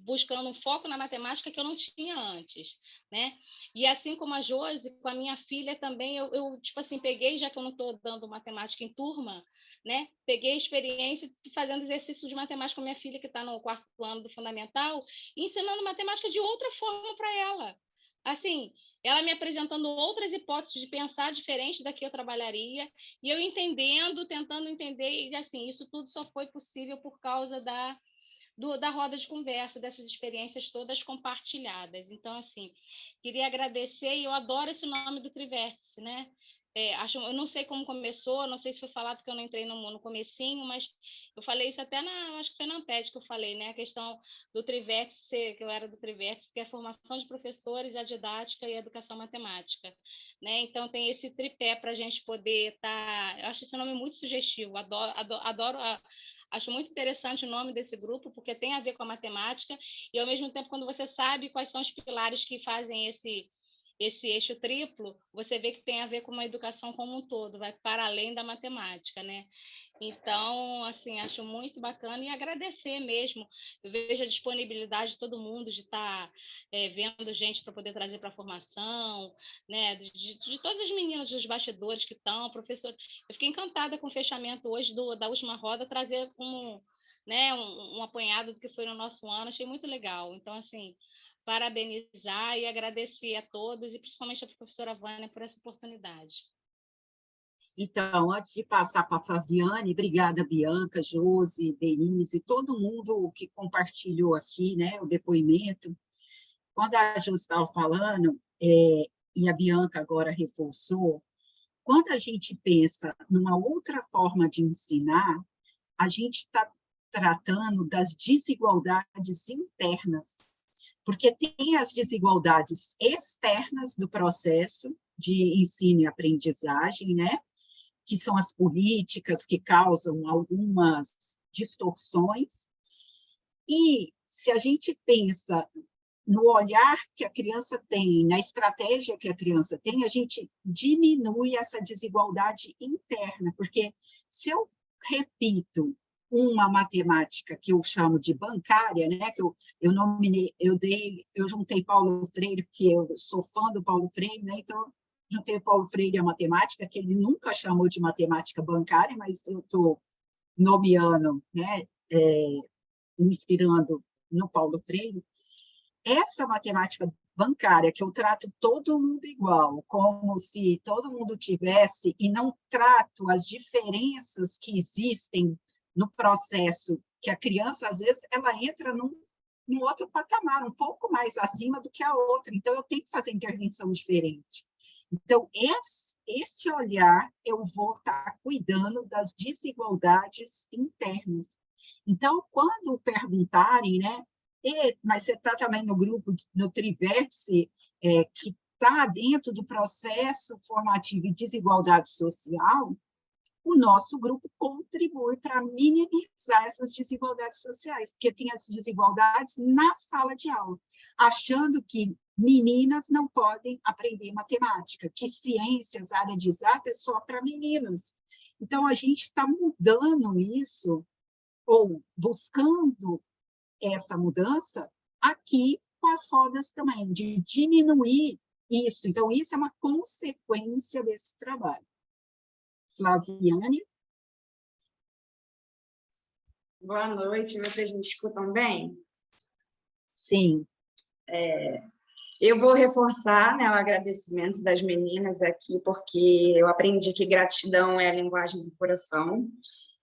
buscando um foco na matemática que eu não tinha antes, né? E assim como a Josi, com a minha filha também, eu tipo assim, peguei, já que eu não estou dando matemática em turma, né? Peguei a experiência fazendo exercício de matemática com minha filha, que está no 4º ano do fundamental, e ensinando matemática de outra forma para ela. Assim, ela me apresentando outras hipóteses de pensar diferente da que eu trabalharia, e eu entendendo, tentando entender, e assim, isso tudo só foi possível por causa da roda de conversa, dessas experiências todas compartilhadas. Então, assim, queria agradecer, e eu adoro esse nome do Trivértice, né? Eu não sei como começou, não sei se foi falado que eu não entrei no comecinho, mas eu falei isso até acho que foi na Amped que eu falei, né? A questão do Trivértice, que eu era do Trivértice, porque é a formação de professores, a didática e a educação matemática, né? Então tem esse tripé para a gente poder estar. Eu acho esse nome muito sugestivo, adoro acho muito interessante o nome desse grupo, porque tem a ver com a matemática, e ao mesmo tempo, quando você sabe quais são os pilares que fazem esse eixo triplo, você vê que tem a ver com uma educação como um todo, vai para além da matemática, né? Então, assim, acho muito bacana, e agradecer mesmo. Eu vejo a disponibilidade de todo mundo de estar vendo gente para poder trazer para a formação, né? De todas as meninas dos bastidores que estão, professor. Eu fiquei encantada com o fechamento hoje da última roda, trazer como, né, um apanhado do que foi no nosso ano, achei muito legal. Então, assim, parabenizar e agradecer a todos, e principalmente a professora Vânia por essa oportunidade. Então, antes de passar para a Flaviane, obrigada, Bianca, Josi, Denise, todo mundo que compartilhou aqui, né, o depoimento. Quando a Josi estava falando, e a Bianca agora reforçou, quando a gente pensa numa outra forma de ensinar, a gente está tratando das desigualdades internas. porque tem as desigualdades externas do processo de ensino e aprendizagem, né? Que são as políticas que causam algumas distorções. E se a gente pensa no olhar que a criança tem, na estratégia que a criança tem, a gente diminui essa desigualdade interna, porque se eu repito uma matemática que eu chamo de bancária, né, que eu nominei, eu juntei Paulo Freire, porque eu sou fã do Paulo Freire, né, então juntei o Paulo Freire a matemática, que ele nunca chamou de matemática bancária, mas eu estou nomeando, né, inspirando no Paulo Freire. Essa matemática bancária, que eu trato todo mundo igual, como se todo mundo tivesse, e não trato as diferenças que existem no processo, que a criança, às vezes, ela entra num outro patamar, um pouco mais acima do que a outra, então eu tenho que fazer intervenção diferente. Então, esse olhar, eu vou estar cuidando das desigualdades internas. Então, quando perguntarem, né, mas você está também no grupo, no Trivértice, que está dentro do processo formativo e desigualdade social, o nosso grupo contribui para minimizar essas desigualdades sociais, porque tem as desigualdades na sala de aula, achando que meninas não podem aprender matemática, que ciências, área de exatas, é só para meninos. Então, a gente está mudando isso, ou buscando essa mudança aqui com as rodas também, de diminuir isso. Então, isso é uma consequência desse trabalho. Flaviane? Boa noite, vocês me escutam bem? Sim. Eu vou reforçar, né, o agradecimento das meninas aqui, porque eu aprendi que gratidão é a linguagem do coração,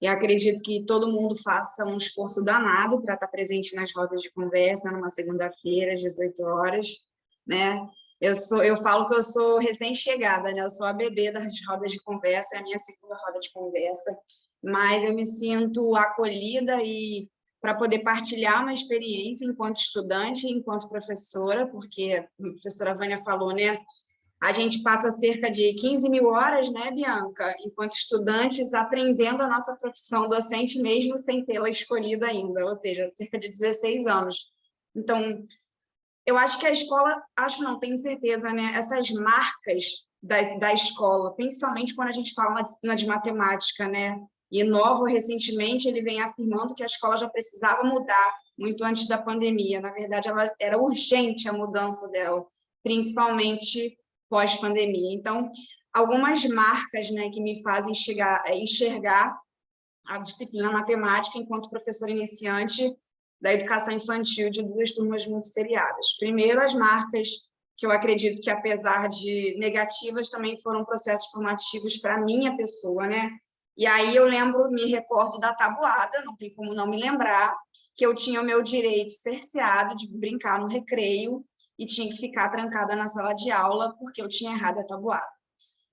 e acredito que todo mundo faça um esforço danado para estar presente nas rodas de conversa, numa segunda-feira, às 18 horas, né? Eu falo que eu sou recém-chegada, né? Eu sou a bebê das rodas de conversa, é a minha segunda roda de conversa, mas eu me sinto acolhida e para poder partilhar uma experiência enquanto estudante e enquanto professora, porque a professora Vânia falou, né? A gente passa cerca de 15 mil horas, né, Bianca, enquanto estudantes, aprendendo a nossa profissão docente, mesmo sem tê-la escolhida ainda, ou seja, cerca de 16 anos. Então, eu acho que a escola, não, tenho certeza, né, essas marcas da escola, principalmente quando a gente fala na disciplina de matemática, né, e Novo, recentemente, ele vem afirmando que a escola já precisava mudar muito antes da pandemia. Na verdade, ela era urgente a mudança dela, principalmente pós-pandemia. Então, algumas marcas, né, que me fazem enxergar a disciplina matemática enquanto professora iniciante da educação infantil de 2 turmas muito seriadas. Primeiro, as marcas que eu acredito que, apesar de negativas, também foram processos formativos para a minha pessoa, né? E aí eu me recordo da tabuada, não tem como não me lembrar, que eu tinha o meu direito cerceado de brincar no recreio e tinha que ficar trancada na sala de aula porque eu tinha errado a tabuada.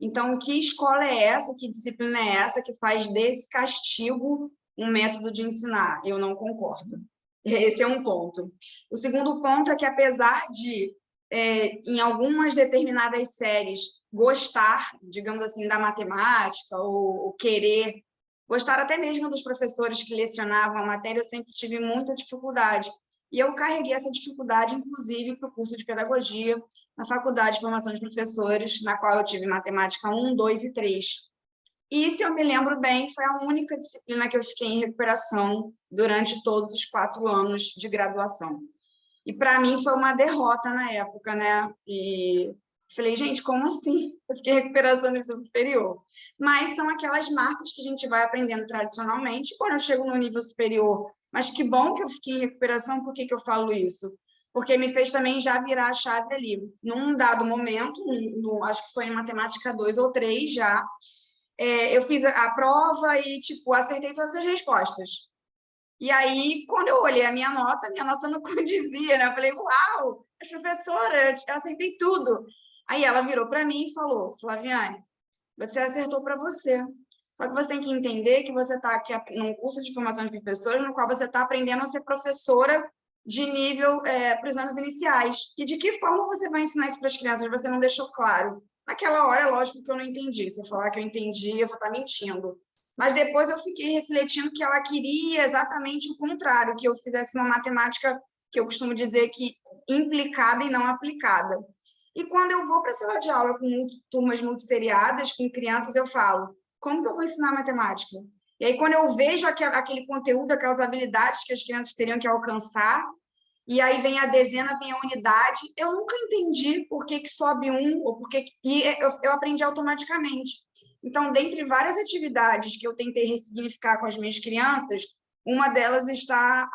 Então, que escola é essa, que disciplina é essa que faz desse castigo um método de ensinar? Eu não concordo. Esse é um ponto. O segundo ponto é que, apesar de, em algumas determinadas séries, gostar, digamos assim, da matemática, ou querer, gostar até mesmo dos professores que lecionavam a matéria, eu sempre tive muita dificuldade. E eu carreguei essa dificuldade, inclusive, para o curso de pedagogia, na Faculdade de Formação de Professores, na qual eu tive matemática 1, 2 e 3. E, se eu me lembro bem, foi a única disciplina que eu fiquei em recuperação durante todos os 4 anos de graduação. E, para mim, foi uma derrota na época, né? E falei, gente, como assim? Eu fiquei em recuperação no ensino superior. Mas são aquelas marcas que a gente vai aprendendo tradicionalmente. Quando eu chego no nível superior, mas que bom que eu fiquei em recuperação, por que eu falo isso? Porque me fez também já virar a chave ali. Num dado momento, acho que foi em matemática 2 ou 3 já, eu fiz a prova e, tipo, acertei todas as respostas. E aí, quando eu olhei a minha nota não condizia, né? Eu falei, uau, mas professora, eu acertei tudo. Aí ela virou para mim e falou, Flaviane, você acertou para você. Só que você tem que entender que você está aqui num curso de formação de professores, no qual você está aprendendo a ser professora de nível para os anos iniciais. E de que forma você vai ensinar isso para as crianças? Você não deixou claro. Naquela hora, é lógico que eu não entendi. Se eu falar que eu entendi, eu vou estar mentindo. Mas depois eu fiquei refletindo que ela queria exatamente o contrário, que eu fizesse uma matemática, que eu costumo dizer que implicada e não aplicada. E quando eu vou para a sala de aula com turmas multisseriadas, com crianças, eu falo, como que eu vou ensinar matemática? E aí, quando eu vejo aquele conteúdo, aquelas habilidades que as crianças teriam que alcançar, e aí vem a dezena, vem a unidade, eu nunca entendi por que sobe um, ou por que... E eu aprendi automaticamente. Então, dentre várias atividades que eu tentei ressignificar com as minhas crianças, uma delas está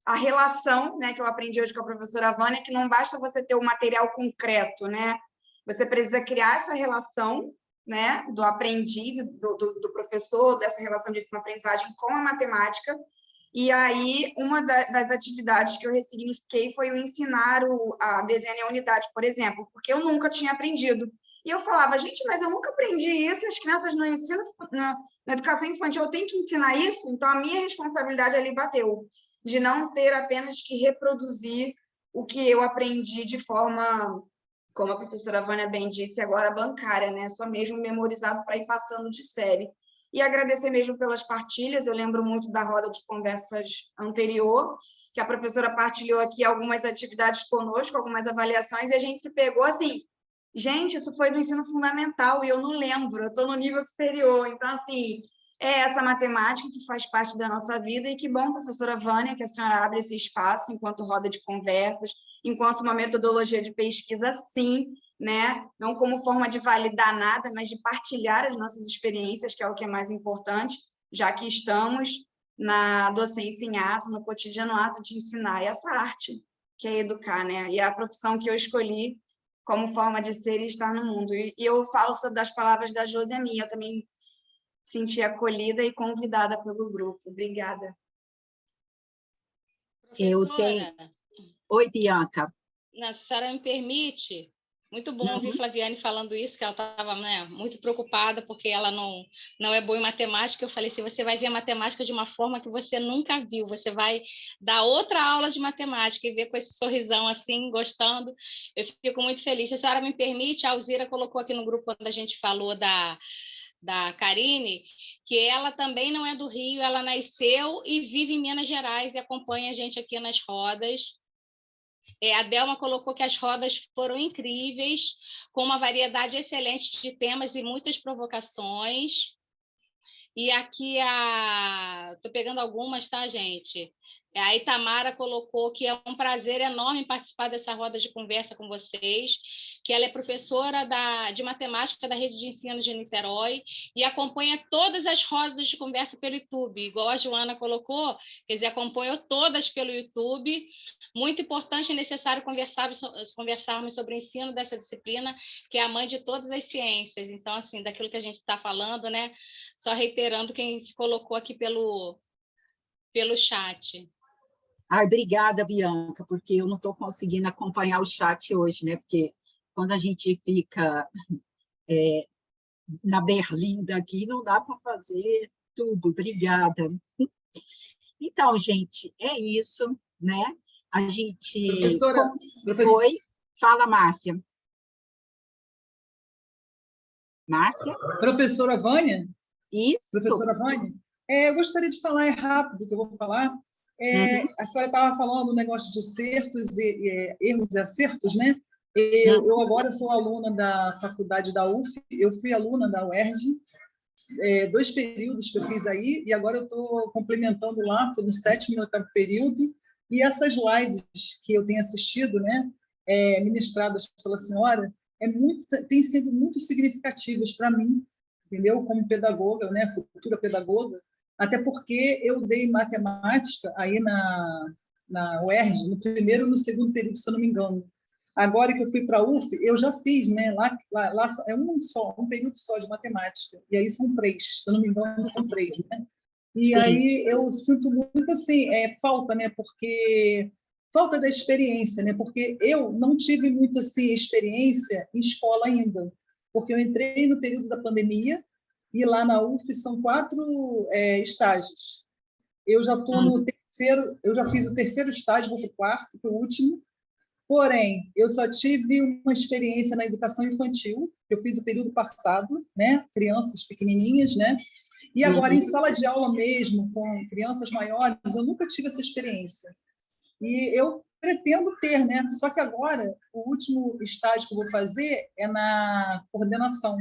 a relação, né, que eu aprendi hoje com a professora Vânia, que não basta você ter o material concreto, né? Você precisa criar essa relação, né, do aprendiz, do professor, dessa relação de ensino-aprendizagem com a matemática. E aí, uma das atividades que eu ressignifiquei foi o ensinar a dezena e a unidade, por exemplo, porque eu nunca tinha aprendido. E eu falava, gente, mas eu nunca aprendi isso, as crianças no ensino, na educação infantil, eu tenho que ensinar isso? Então, a minha responsabilidade ali bateu, de não ter apenas que reproduzir o que eu aprendi de forma, como a professora Vânia bem disse, agora bancária, né? Só mesmo memorizado para ir passando de série. E agradecer mesmo pelas partilhas, eu lembro muito da roda de conversas anterior, que a professora partilhou aqui algumas atividades conosco, algumas avaliações, e a gente se pegou assim, gente, isso foi do ensino fundamental, e eu não lembro, eu estou no nível superior, então, assim, é essa matemática que faz parte da nossa vida, e que bom, professora Vânia, que a senhora abre esse espaço enquanto roda de conversas, enquanto uma metodologia de pesquisa, sim, né? Não como forma de validar nada, mas de partilhar as nossas experiências, que é o que é mais importante, já que estamos na docência em ato, no cotidiano ato de ensinar, e essa arte que é educar, né? E a profissão que eu escolhi como forma de ser e estar no mundo. E eu falo das palavras da Josiane, eu também senti acolhida e convidada pelo grupo. Obrigada. Professora, Oi, Bianca. a senhora me permite? Muito bom ouvir Flaviane falando isso, que ela estava, né, muito preocupada porque ela não é boa em matemática. Eu falei assim, você vai ver a matemática de uma forma que você nunca viu, você vai dar outra aula de matemática e ver com esse sorrisão assim, gostando. Eu fico muito feliz. Se a senhora me permite, a Alzira colocou aqui no grupo, quando a gente falou da Karine, que ela também não é do Rio, ela nasceu e vive em Minas Gerais e acompanha a gente aqui nas rodas. A Delma colocou que as rodas foram incríveis, com uma variedade excelente de temas e muitas provocações. E aqui estou pegando algumas, tá, gente? A Itamara colocou que é um prazer enorme participar dessa roda de conversa com vocês, que ela é professora de matemática da Rede de Ensino de Niterói e acompanha todas as rodas de conversa pelo YouTube, igual a Joana colocou, quer dizer, acompanhou todas pelo YouTube. Muito importante e necessário conversarmos sobre o ensino dessa disciplina, que é a mãe de todas as ciências. Então, assim, daquilo que a gente está falando, né? Só reiterando quem se colocou aqui pelo chat. Obrigada, Bianca, porque eu não estou conseguindo acompanhar o chat hoje, né? Porque quando a gente fica na berlinda aqui, não dá para fazer tudo. Obrigada. Então, gente, é isso, né? A gente... Professora... Oi? Fala, Márcia. Márcia? Professora Vânia? Isso. Professora Vânia? Eu gostaria de falar rápido o que eu vou falar. A senhora estava falando do negócio de acertos erros e acertos, né? Eu agora sou aluna da faculdade da UF, eu fui aluna da UERJ, 2 períodos que eu fiz aí, e agora eu estou complementando lá, estou no 7º e 8º período, e essas lives que eu tenho assistido, né, ministradas pela senhora, têm sido muito significativas para mim, entendeu? Como pedagoga, né, futura pedagoga, até porque eu dei matemática aí na UERJ, no 1º e no 2º período, se eu não me engano. Agora que eu fui para a UF, eu já fiz, né? Lá é um período só de matemática, e aí são 3, se eu não me engano, são 3, né? E sim, aí eu sinto muito assim, falta, né? Porque falta da experiência, né? Porque eu não tive muita assim, experiência em escola ainda, porque eu entrei no período da pandemia, e lá na UF são 4 estágios. Eu já estou no eu já fiz o 3º estágio, vou para o 4º, que é o último. Porém, eu só tive uma experiência na educação infantil, eu fiz o período passado, né? Crianças pequenininhas, né? E agora, em sala de aula mesmo, com crianças maiores, eu nunca tive essa experiência. E eu pretendo ter, né? Só que agora, o último estágio que eu vou fazer é na coordenação,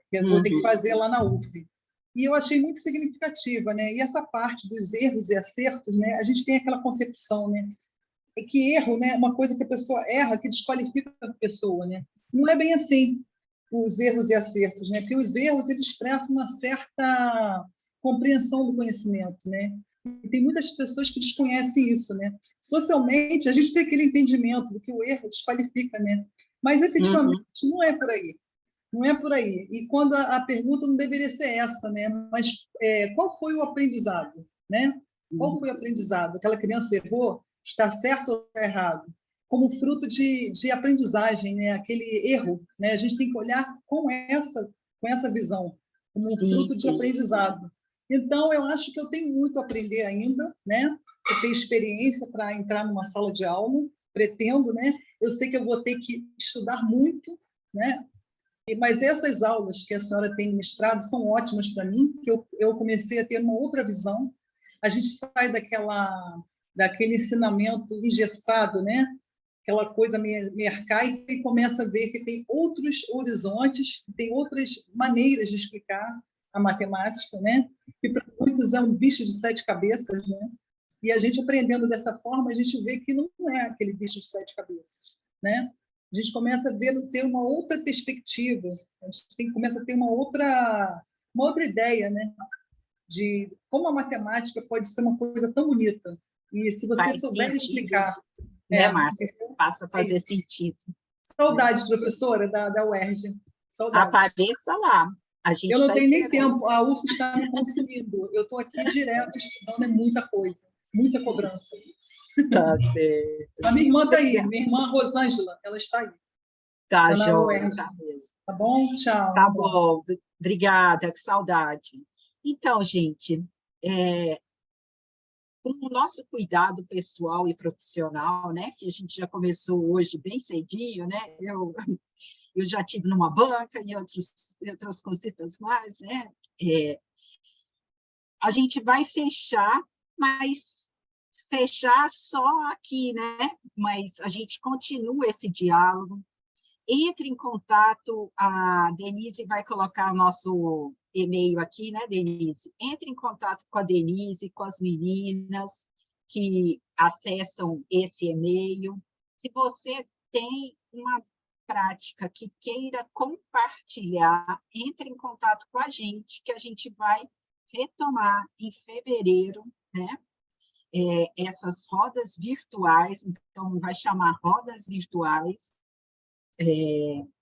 que eu vou ter que fazer lá na UF. E eu achei muito significativa, né? E essa parte dos erros e acertos, né? A gente tem aquela concepção, né? É que erro, né? Uma coisa que a pessoa erra que desqualifica a pessoa, né? Não é bem assim, os erros e acertos, né? Porque os erros eles expressam uma certa compreensão do conhecimento, né? E tem muitas pessoas que desconhecem isso, né? Socialmente, a gente tem aquele entendimento do que o erro desqualifica, né? Mas efetivamente não é por aí. Não é por aí. E quando a pergunta não deveria ser essa, né? Mas qual foi o aprendizado, né? Qual foi o aprendizado? Aquela criança errou, está certo ou está errado? Como fruto de aprendizagem, né? Aquele erro, né? A gente tem que olhar com essa visão, como um fruto de aprendizado. Então, eu acho que eu tenho muito a aprender ainda, né? Eu tenho experiência para entrar numa sala de aula, pretendo, né? Eu sei que eu vou ter que estudar muito, né? Mas essas aulas que a senhora tem ministrado são ótimas para mim, que eu comecei a ter uma outra visão. A gente sai daquele ensinamento engessado, né? Aquela coisa meio arcaica, e começa a ver que tem outros horizontes, que tem outras maneiras de explicar a matemática, né? Que para muitos é um bicho de 7 cabeças, né? E a gente aprendendo dessa forma, a gente vê que não é aquele bicho de 7 cabeças, né? A gente começa a ter uma outra perspectiva, a gente começa a ter uma outra ideia, né? De como a matemática pode ser uma coisa tão bonita. E se você souber explicar... Né, Márcia? Passa a fazer sentido. Saudades, professora, da UERJ. Saudades. Apareça lá. Eu não tenho nem tempo, a UF está me consumindo. Eu estou aqui direto estudando, é muita coisa, muita cobrança. Tá certo. A minha irmã está aí, minha irmã Rosângela, ela está aí. Tá, joia, tá mesmo. Tá bom? Tchau. Tá bom, obrigada, que saudade. Então, gente, com o nosso cuidado pessoal e profissional, né, que a gente já começou hoje bem cedinho, né, eu já estive numa banca e outras cositas mais, né, a gente vai fechar, mas fechar só aqui, né, mas a gente continua esse diálogo. Entre em contato, a Denise vai colocar o nosso e-mail aqui, né, Denise? Entre em contato com a Denise, com as meninas que acessam esse e-mail. Se você tem uma prática que queira compartilhar, entre em contato com a gente, que a gente vai retomar em fevereiro, né? Essas rodas virtuais, então vai chamar rodas virtuais,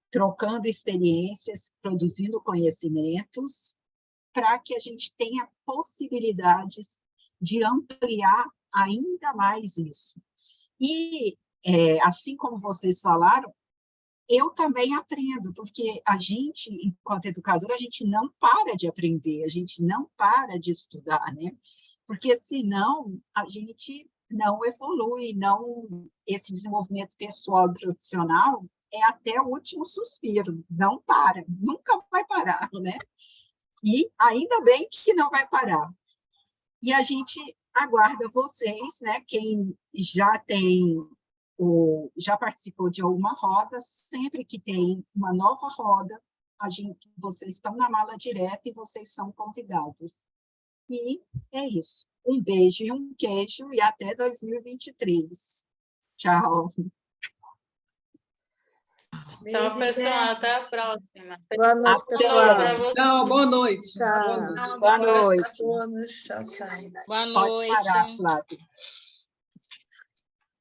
trocando experiências, produzindo conhecimentos, para que a gente tenha possibilidades de ampliar ainda mais isso. E, assim como vocês falaram, eu também aprendo, porque a gente, enquanto educadora, a gente não para de aprender, a gente não para de estudar, né? Porque, senão, a gente não evolui, esse desenvolvimento pessoal e profissional é até o último suspiro, não para, nunca vai parar, né? E ainda bem que não vai parar. E a gente aguarda vocês, né? Quem já já participou de alguma roda, sempre que tem uma nova roda, vocês estão na mala direta e vocês são convidados. E é isso. Um beijo e um queijo e até 2023. Tchau. Tchau, pessoal. Até a próxima. Boa noite, pessoal. Tchau, boa noite. Tchau. Boa noite. Tchau, tchau. Boa Pode noite. parar, Flávia.